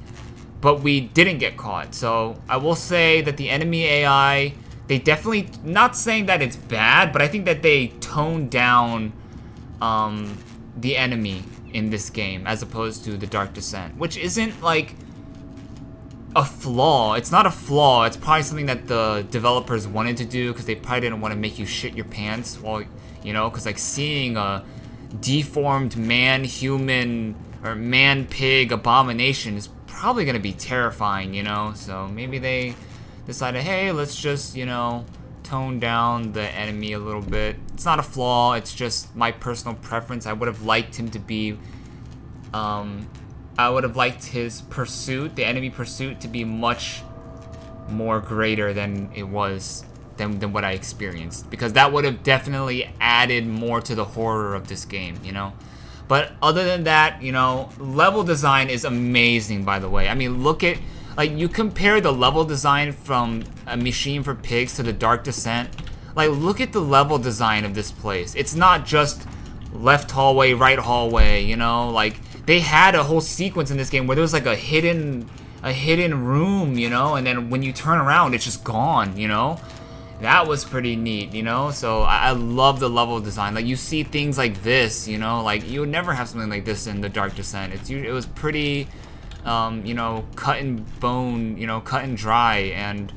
But we didn't get caught. So I will say that the enemy AI they definitely, not saying that it's bad, but I think that they toned down the enemy in this game as opposed to the Dark Descent, which isn't like a flaw. It's not a flaw. It's probably something that the developers wanted to do because they probably didn't want to make you shit your pants while, you know, because like seeing a deformed man-human or man-pig abomination is probably going to be terrifying, you know? So maybe they decided, hey, let's just, you know, tone down the enemy a little bit. It's not a flaw, it's just my personal preference. I would have liked him to be, I would have liked his pursuit, the enemy pursuit, to be much more greater than it was, than what I experienced. Because that would have definitely added more to the horror of this game, you know? But other than that, you know, level design is amazing, by the way. I mean, look at, like, you compare the level design from A Machine for Pigs to the Dark Descent. Like, look at the level design of this place. It's not just left hallway, right hallway, you know? Like, they had a whole sequence in this game where there was, like, a hidden room, you know? And then when you turn around, it's just gone, you know? That was pretty neat, you know? So I love the level design. Like, you see things like this, you know? Like, you would never have something like this in the Dark Descent. It was pretty, you know, cut and bone, you know, cut and dry. And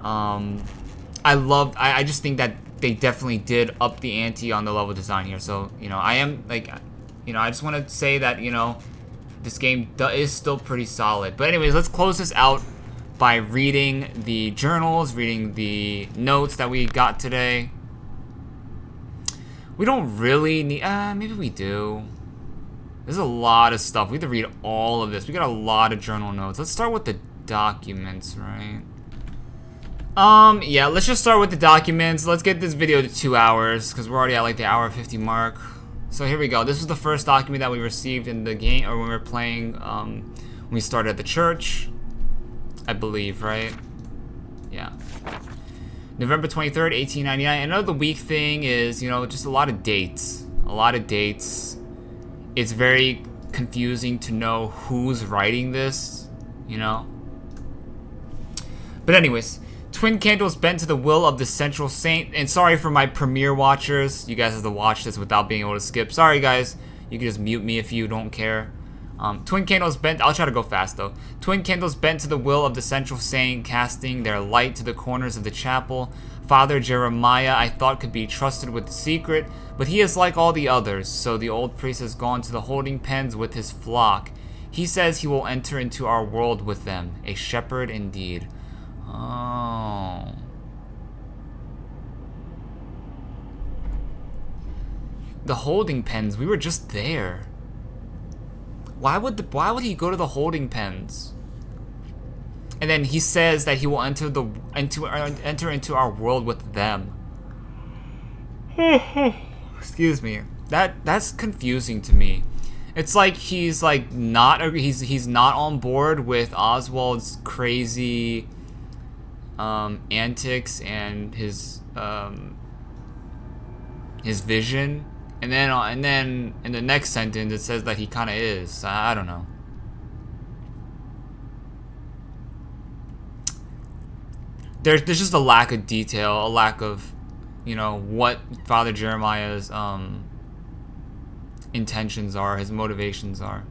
I just think that they definitely did up the ante on the level design here. So, you know, I am, like, you know, I just want to say that, you know, this game is still pretty solid. But anyways, let's close this out by reading the journals, reading the notes that we got today. We don't really need, maybe we do. There's a lot of stuff. We have to read all of this. We got a lot of journal notes. Let's start with the documents, right? Yeah, let's just start with the documents. Let's get this video to 2 hours, because we're already at like the hour 50 mark. So here we go. This was the first document that we received in the game, or when we were playing, when we started at the church, I believe, right? Yeah. November 23rd, 1899. Another week thing is, you know, just a lot of dates. A lot of dates. It's very confusing to know who's writing this, you know? But anyways, twin candles bent to the will of the central saint. And sorry for my premiere watchers. You guys have to watch this without being able to skip. Sorry, guys. You can just mute me if you don't care. Twin candles bent, I'll try to go fast though. Twin candles bent to the will of the central saint, casting their light to the corners of the chapel. Father Jeremiah I thought could be trusted with the secret, but he is like all the others, so the old priest has gone to the holding pens with his flock. He says he will enter into our world with them, a shepherd indeed. Oh. The holding pens, we were just there. Why would he go to the holding pens? And then he says that he will enter into our world with them. Excuse me. That's confusing to me. It's like he's like not on board with Oswald's crazy antics and his vision. And then in the next sentence it says that he kind of is. I don't know. There's just a lack of detail, a lack of, you know, what Father Jeremiah's intentions are, his motivations are.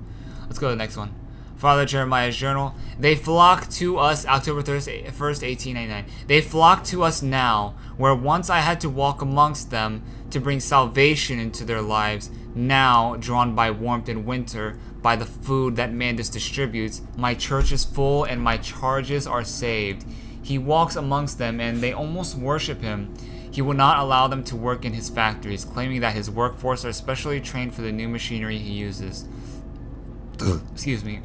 Let's go to the next one. Father Jeremiah's journal. They flock to us, October 1st, 1899. They flock to us now, where once I had to walk amongst them to bring salvation into their lives. Now, drawn by warmth in winter, by the food that Mandus distributes, my church is full and my charges are saved. He walks amongst them and they almost worship him. He will not allow them to work in his factories, claiming that his workforce are specially trained for the new machinery he uses. Excuse me.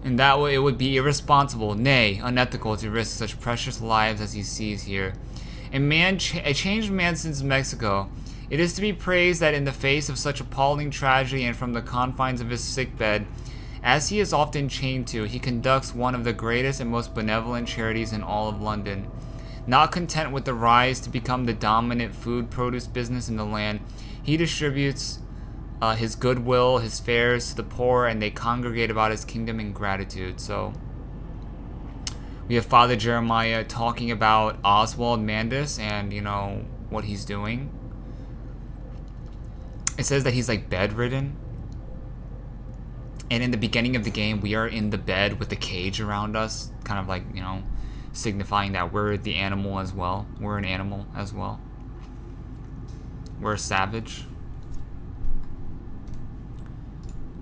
In that way, it would be irresponsible, nay, unethical to risk such precious lives as he sees here. A changed man since Mexico. It is to be praised that in the face of such appalling tragedy and from the confines of his sickbed, as he is often chained to, he conducts one of the greatest and most benevolent charities in all of London. Not content with the rise to become the dominant food produce business in the land, he distributes his goodwill, his fares to the poor, and they congregate about his kingdom in gratitude. So, We have Father Jeremiah talking about Oswald Mandus and, you know, what he's doing. It says that he's like bedridden. And in the beginning of the game, we are in the bed with the cage around us, kind of like, you know, signifying that we're the animal as well. We're an animal as well. We're a savage.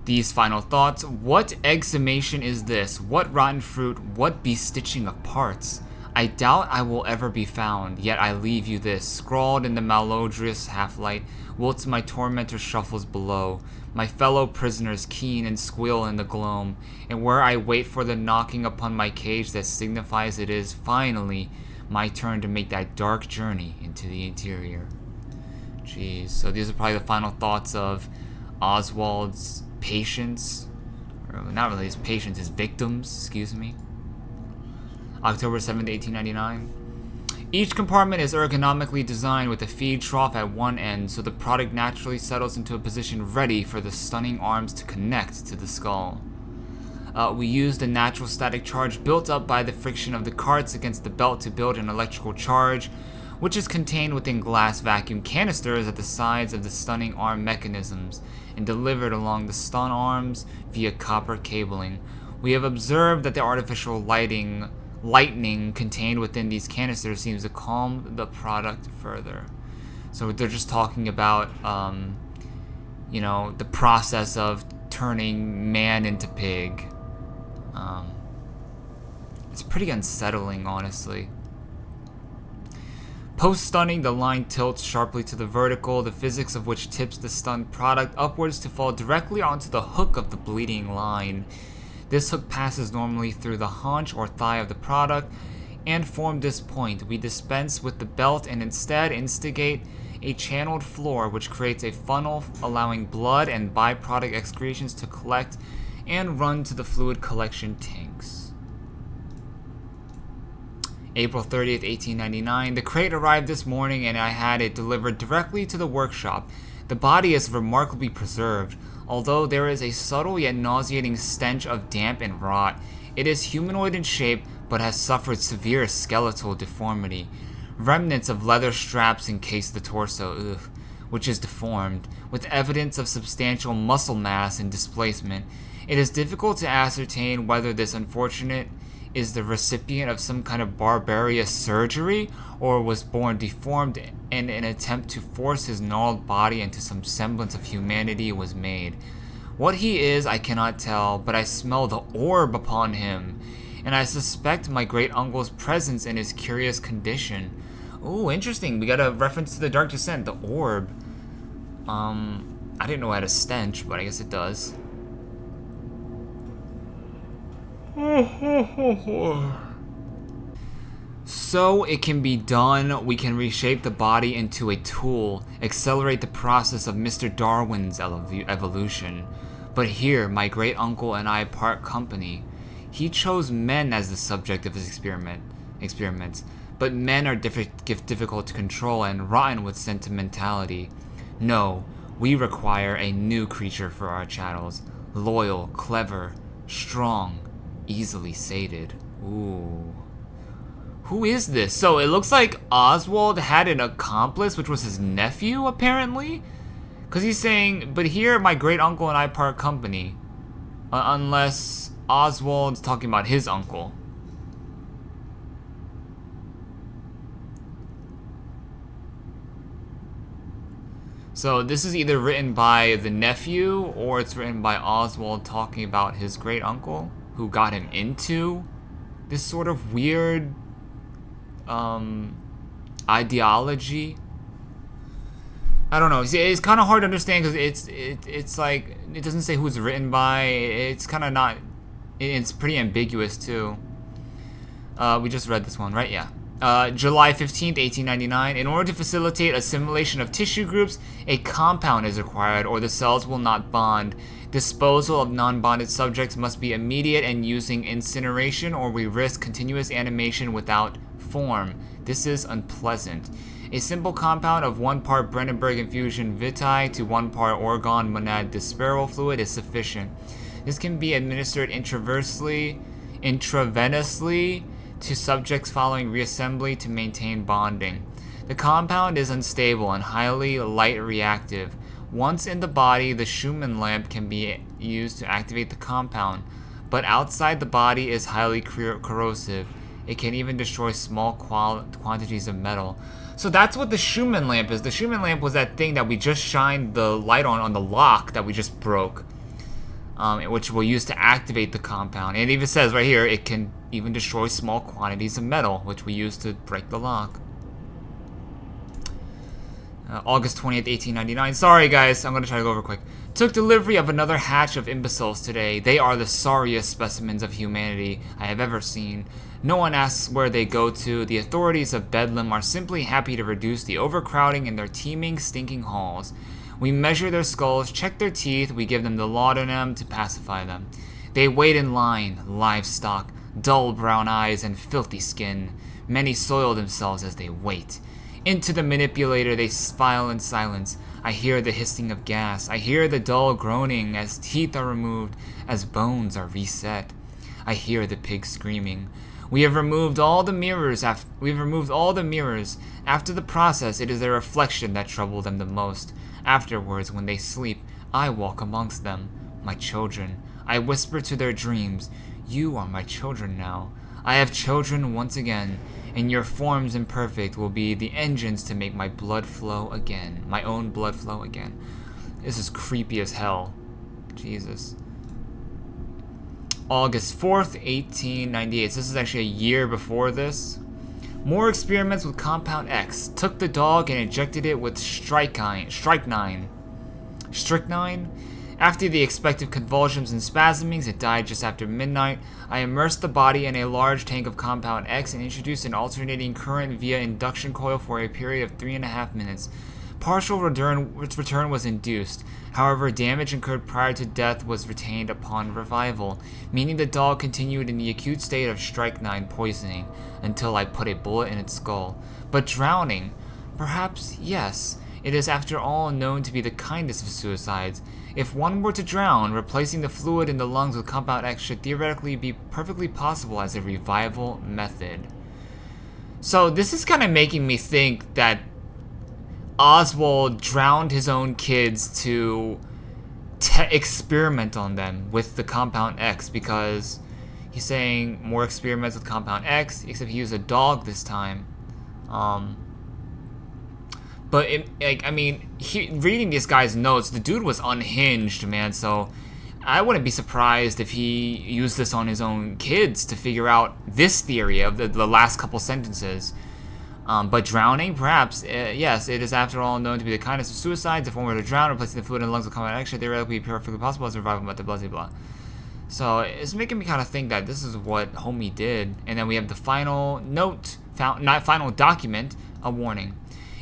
These final thoughts. What exhumation is this? What rotten fruit? What bestitching of parts? I doubt I will ever be found, yet I leave you this, scrawled in the malodorous half-light, whilst my tormentor shuffles below, my fellow prisoners keen and squeal in the gloam, and where I wait for the knocking upon my cage that signifies it is, finally, my turn to make that dark journey into the interior. Jeez, so these are probably the final thoughts of Oswald's patients, or not really his patients, his victims, excuse me. October 7th, 1899. Each compartment is ergonomically designed with a feed trough at one end, so the product naturally settles into a position ready for the stunning arms to connect to the skull. We used a natural static charge built up by the friction of the carts against the belt to build an electrical charge, which is contained within glass vacuum canisters at the sides of the stunning arm mechanisms and delivered along the stun arms via copper cabling. We have observed that the artificial lightning contained within these canisters seems to calm the product further. So they're just talking about, you know, the process of turning man into pig. It's pretty unsettling, honestly. Post-stunning, the line tilts sharply to the vertical, the physics of which tips the stunned product upwards to fall directly onto the hook of the bleeding line. This hook passes normally through the haunch or thigh of the product, and from this point, we dispense with the belt and instead instigate a channeled floor which creates a funnel allowing blood and byproduct excretions to collect and run to the fluid collection tanks. April 30th, 1899. The crate arrived this morning and I had it delivered directly to the workshop. The body is remarkably preserved, although there is a subtle yet nauseating stench of damp and rot. It is humanoid in shape, but has suffered severe skeletal deformity. Remnants of leather straps encase the torso, which is deformed, with evidence of substantial muscle mass and displacement. It is difficult to ascertain whether this unfortunate is the recipient of some kind of barbarous surgery or was born deformed and an attempt to force his gnarled body into some semblance of humanity was made. What he is I cannot tell, but I smell the orb upon him, and I suspect my great-uncle's presence in his curious condition. Ooh, interesting. We got a reference to the Dark Descent, the orb. I didn't know it had a stench, but I guess it does. So it can be done. We can reshape the body into a tool, accelerate the process of Mr. Darwin's evolution. But here, my great uncle and I part company. He chose men as the subject of his experiments, but men are difficult to control and rotten with sentimentality. No, we require a new creature for our chattels. Loyal, clever, strong, easily sated. Ooh. Who is this? So it looks like Oswald had an accomplice, which was his nephew, apparently? Because he's saying, but here my great uncle and I part company. Unless Oswald's talking about his uncle. So this is either written by the nephew or it's written by Oswald talking about his great uncle who got him into this sort of weird ideology. I don't know. See, it's kind of hard to understand because it's like it doesn't say who it's written by. It's kind of not. It's pretty ambiguous too. We just read this one, right? Yeah. July 15th, 1899. In order to facilitate assimilation of tissue groups, a compound is required or the cells will not bond. Disposal of non-bonded subjects must be immediate and using incineration or we risk continuous animation without form. This is unpleasant. A simple compound of 1 part Brandenburg infusion vitae to 1 part organ monad disperal fluid is sufficient. This can be administered intravenously to subjects following reassembly to maintain bonding. The compound is unstable and highly light reactive. Once in the body, the Schumann lamp can be used to activate the compound, but outside the body is highly corrosive. It can even destroy small quantities of metal. So that's what the Schumann lamp is. The Schumann lamp was that thing that we just shined the light on the lock that we just broke, which we'll use to activate the compound. And it even says right here, it can even destroy small quantities of metal, which we use to break the lock. August 20th, 1899. Sorry guys, I'm gonna try to go over quick. Took delivery of another hatch of imbeciles today. They are the sorriest specimens of humanity I have ever seen. No one asks where they go to. The authorities of Bedlam are simply happy to reduce the overcrowding in their teeming, stinking halls. We measure their skulls, check their teeth, we give them the laudanum to pacify them. They wait in line, livestock, dull brown eyes and filthy skin. Many soil themselves as they wait. Into the manipulator they file in silence. I hear the hissing of gas. I hear the dull groaning as teeth are removed, as bones are reset. I hear the pig screaming. We have removed all the mirrors. We've removed all the mirrors. After the process, it is their reflection that troubles them the most. Afterwards, when they sleep, I walk amongst them, my children. I whisper to their dreams, "You are my children now. I have children once again, and your forms imperfect will be the engines to make my blood flow again, my own blood flow again." This is creepy as hell. Jesus. August 4th, 1898. So this is actually a year before this. More experiments with Compound X. Took the dog and injected it with strychnine. After the expected convulsions and spasmings, it died just after midnight. I immersed the body in a large tank of Compound X and introduced an alternating current via induction coil for a period of 3.5 minutes. Partial return was induced. However, damage incurred prior to death was retained upon revival, meaning the dog continued in the acute state of strychnine poisoning until I put a bullet in its skull. But drowning? Perhaps yes. It is after all known to be the kindest of suicides. If one were to drown, replacing the fluid in the lungs with Compound X should theoretically be perfectly possible as a revival method. So this is kind of making me think that Oswald drowned his own kids to experiment on them with the Compound X, because he's saying more experiments with Compound X, except he used a dog this time. But reading this guy's notes, the dude was unhinged, man. So I wouldn't be surprised if he used this on his own kids to figure out this theory of the last couple sentences. But drowning, perhaps, yes, it is after all known to be the kindest of suicides. If one were to drown, replacing the fluid in the lungs with Compound X should theoretically be perfectly possible as a revival method, blah, blah, blah. So it's making me kind of think that this is what Homie did. And then we have the final note, not final document, a warning.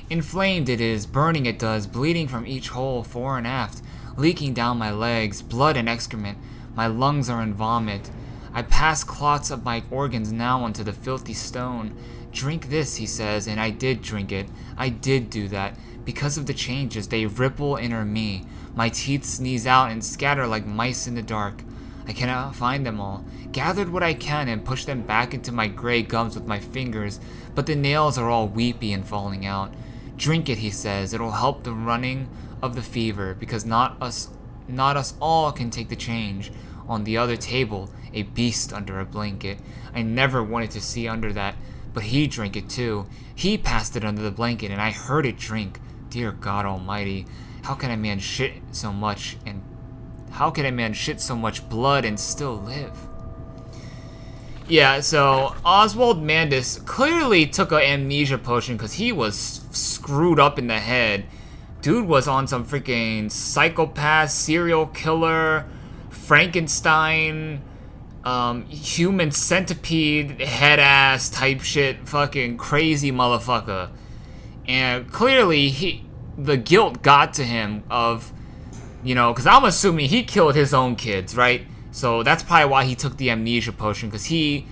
Inflamed it is, burning it does, bleeding from each hole fore and aft, leaking down my legs, blood and excrement, my lungs are in vomit. I pass clots of my organs now onto the filthy stone. Drink this, he says, and I did drink it. I did do that. Because of the changes, they ripple inner me. My teeth sneeze out and scatter like mice in the dark. I cannot find them all. Gathered what I can and pushed them back into my gray gums with my fingers, but the nails are all weepy and falling out. Drink it, he says. It'll help the running of the fever, because not us all can take the change. On the other table, a beast under a blanket. I never wanted to see under that, but he drank it too. He passed it under the blanket, and I heard it drink. Dear God Almighty, how can a man shit so much blood and still live? Yeah, so Oswald Mandus clearly took an amnesia potion because he was screwed up in the head. Dude was on some freaking psychopath, serial killer, Frankenstein, human centipede, head ass type shit, fucking crazy motherfucker. And clearly the guilt got to him of, because I'm assuming he killed his own kids, right? So that's probably why he took the amnesia potion, because he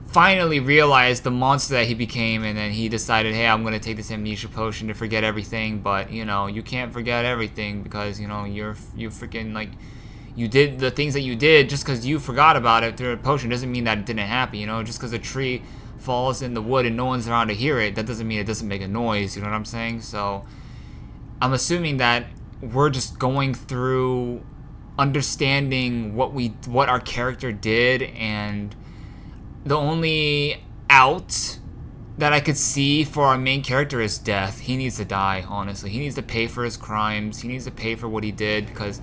finally realized the monster that he became, and then he decided, hey, I'm going to take this amnesia potion to forget everything. But, you can't forget everything because, you freaking, like, you did the things that you did. Just because you forgot about it through a potion doesn't mean that it didn't happen, just because a tree falls in the wood and no one's around to hear it, that doesn't mean it doesn't make a noise, you know what I'm saying? So I'm assuming that we're just going through understanding what our character did, and the only out that I could see for our main character is death. He needs to die, honestly. He needs to pay for his crimes. He needs to pay for what he did, because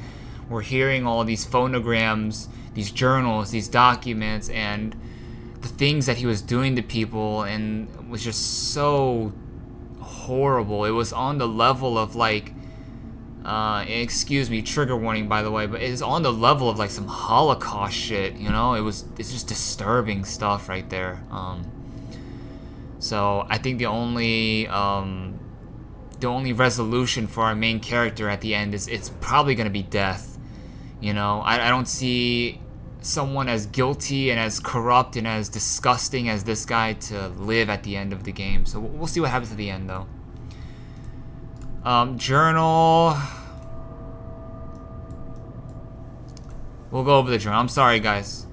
we're hearing all these phonograms, these journals, these documents, and the things that he was doing to people, and it was just so horrible. It was on the level of like, excuse me, trigger warning by the way, but it's on the level of like some Holocaust shit, you know? It's just disturbing stuff right there. So I think the only resolution for our main character at the end is it's probably gonna be death. You know, I don't see someone as guilty and as corrupt and as disgusting as this guy to live at the end of the game. So we'll see what happens at the end though. Journal. We'll go over the journal. I'm sorry, guys.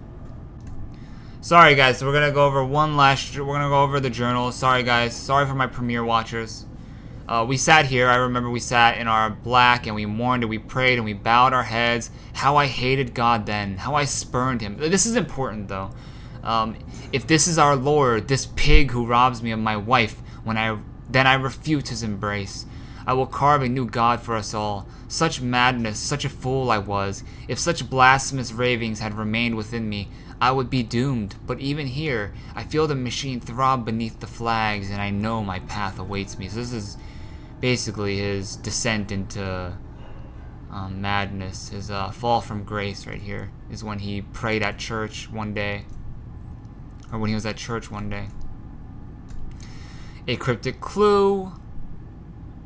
Sorry, guys. So we're gonna go over we're gonna go over the journal. Sorry, guys. Sorry for my premiere watchers. We sat here. I remember we sat in our black and we mourned and we prayed and we bowed our heads. How I hated God then. How I spurned him. This is important though. If this is our Lord, this pig who robs me of my wife, then I refute his embrace. I will carve a new God for us all. Such madness, such a fool I was. If such blasphemous ravings had remained within me, I would be doomed. But even here, I feel the machine throb beneath the flags, and I know my path awaits me. So this is basically his descent into madness. His fall from grace right here is when he prayed at church one day. Or when he was at church one day. A cryptic clue.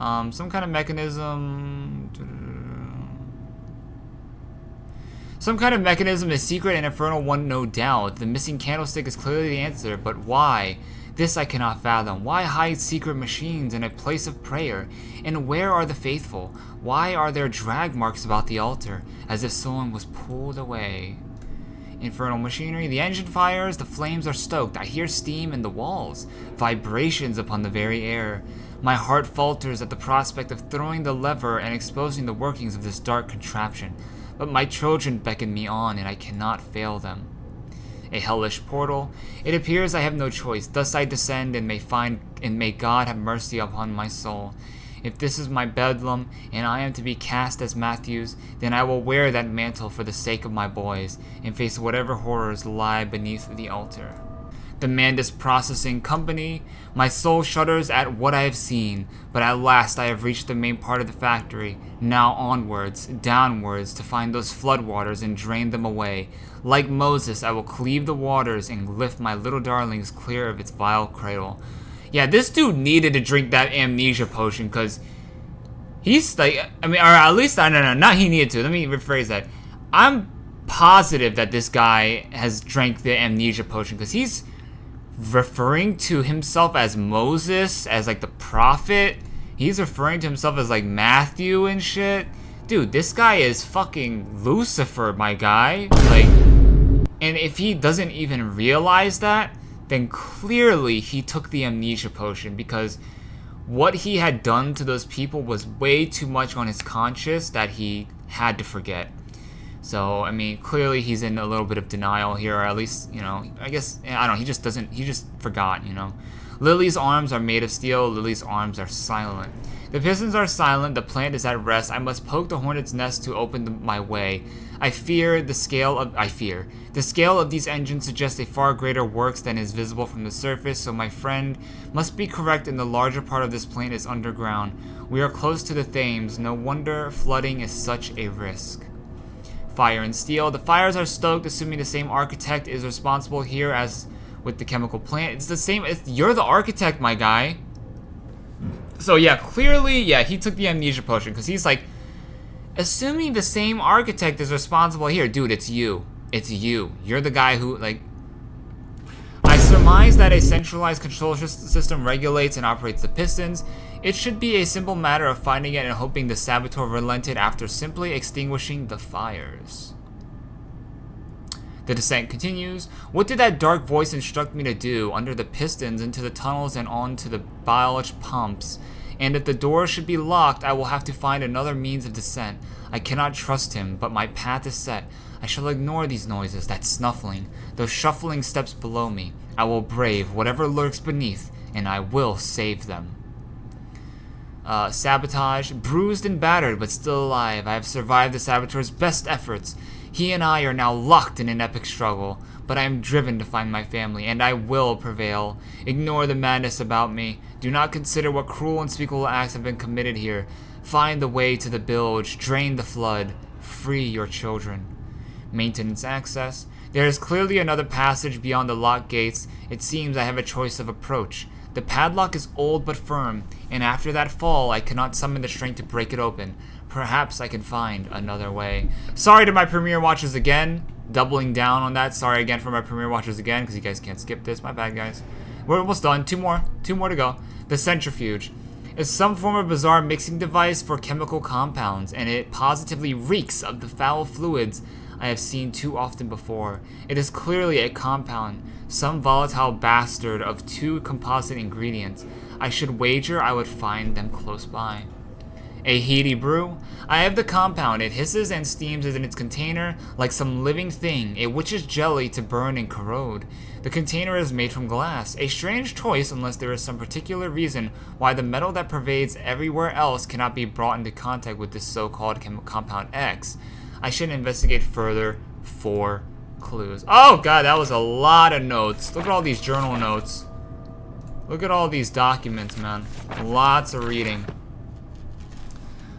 Some kind of mechanism. Some kind of mechanism is secret and infernal one, no doubt. The missing candlestick is clearly the answer, but why? This I cannot fathom. Why hide secret machines in a place of prayer? And where are the faithful? Why are there drag marks about the altar, as if someone was pulled away? Infernal machinery. The engine fires, the flames are stoked. I hear steam in the walls, vibrations upon the very air. My heart falters at the prospect of throwing the lever and exposing the workings of this dark contraption. But my children beckon me on, and I cannot fail them. A hellish portal. It appears I have no choice. Thus I descend, and may God have mercy upon my soul. If this is my bedlam, and I am to be cast as Matthews, then I will wear that mantle for the sake of my boys, and face whatever horrors lie beneath the altar. The Mandus Processing Company. My soul shudders at what I have seen, but at last I have reached the main part of the factory. Now onwards, downwards, to find those floodwaters and drain them away. Like Moses, I will cleave the waters and lift my little darlings clear of its vile cradle. Yeah, this dude needed to drink that amnesia potion, because he's like, I mean, or at least, no, not he needed to. Let me rephrase that. I'm positive that this guy has drank the amnesia potion, because he's referring to himself as Moses, as like the prophet. He's referring to himself as like Matthew and shit. Dude, this guy is fucking Lucifer, my guy. Like, and if he doesn't even realize that, then clearly he took the amnesia potion, because what he had done to those people was way too much on his conscience that he had to forget. So, I mean, clearly he's in a little bit of denial here, or at least, you know, I guess, I don't know, he just forgot, you know. Lily's arms are made of steel, Lily's arms are silent. The pistons are silent, the plant is at rest, I must poke the hornet's nest to open my way. The scale of these engines suggests a far greater works than is visible from the surface, so my friend must be correct and the larger part of this plant is underground. We are close to the Thames, no wonder flooding is such a risk. Fire and steel. The fires are stoked, assuming the same architect is responsible here as with the chemical plant. It's the same. You're the architect, my guy. So yeah, clearly, yeah, he took the amnesia potion, because he's like, assuming the same architect is responsible here. Dude, it's you. It's you. You're the guy who, like, I surmise that a centralized control system regulates and operates the pistons. It should be a simple matter of finding it and hoping the saboteur relented after simply extinguishing the fires. The descent continues. What did that dark voice instruct me to do? Under the pistons, into the tunnels, and onto the bilge pumps. And if the door should be locked, I will have to find another means of descent. I cannot trust him, but my path is set. I shall ignore these noises, that snuffling, those shuffling steps below me. I will brave whatever lurks beneath, and I will save them. Sabotage. Bruised and battered, but still alive. I have survived the saboteur's best efforts. He and I are now locked in an epic struggle, but I am driven to find my family, and I will prevail. Ignore the madness about me. Do not consider what cruel, unspeakable acts have been committed here. Find the way to the bilge. Drain the flood. Free your children. Maintenance access. There is clearly another passage beyond the locked gates. It seems I have a choice of approach. The padlock is old but firm, and after that fall, I cannot summon the strength to break it open. Perhaps I can find another way. Sorry to my premiere watchers again. Doubling down on that. Sorry again for my premiere watchers again, because you guys can't skip this. My bad, guys. We're almost done. Two more to go. The centrifuge is some form of bizarre mixing device for chemical compounds, and it positively reeks of the foul fluids I have seen too often before. It is clearly a compound, some volatile bastard of two composite ingredients. I should wager I would find them close by. A heady brew. I have the compound. It hisses and steams in its container like some living thing, a witch's jelly to burn and corrode. The container is made from glass, a strange choice unless there is some particular reason why the metal that pervades everywhere else cannot be brought into contact with this so-called compound X. I should investigate further for clues. Oh god, that was a lot of notes. Look at all these journal notes. Look at all these documents, man. Lots of reading.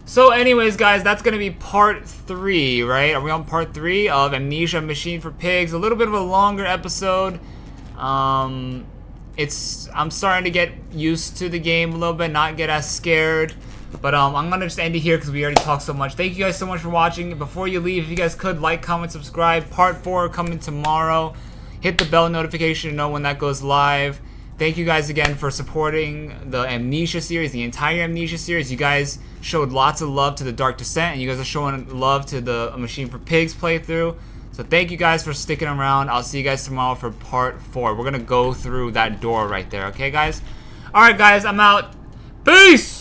So anyways, guys, that's going to be part 3, right? Are we on part 3 of Amnesia Machine for Pigs? A little bit of a longer episode. I'm starting to get used to the game a little bit, not get as scared. But I'm going to just end it here because we already talked so much. Thank you guys so much for watching. Before you leave, if you guys could, like, comment, subscribe. Part 4 coming tomorrow. Hit the bell notification to know when that goes live. Thank you guys again for supporting the Amnesia series, the entire Amnesia series. You guys showed lots of love to the Dark Descent, and you guys are showing love to the Machine for Pigs playthrough. So thank you guys for sticking around. I'll see you guys tomorrow for part 4. We're going to go through that door right there, okay, guys? Alright, guys, I'm out. Peace!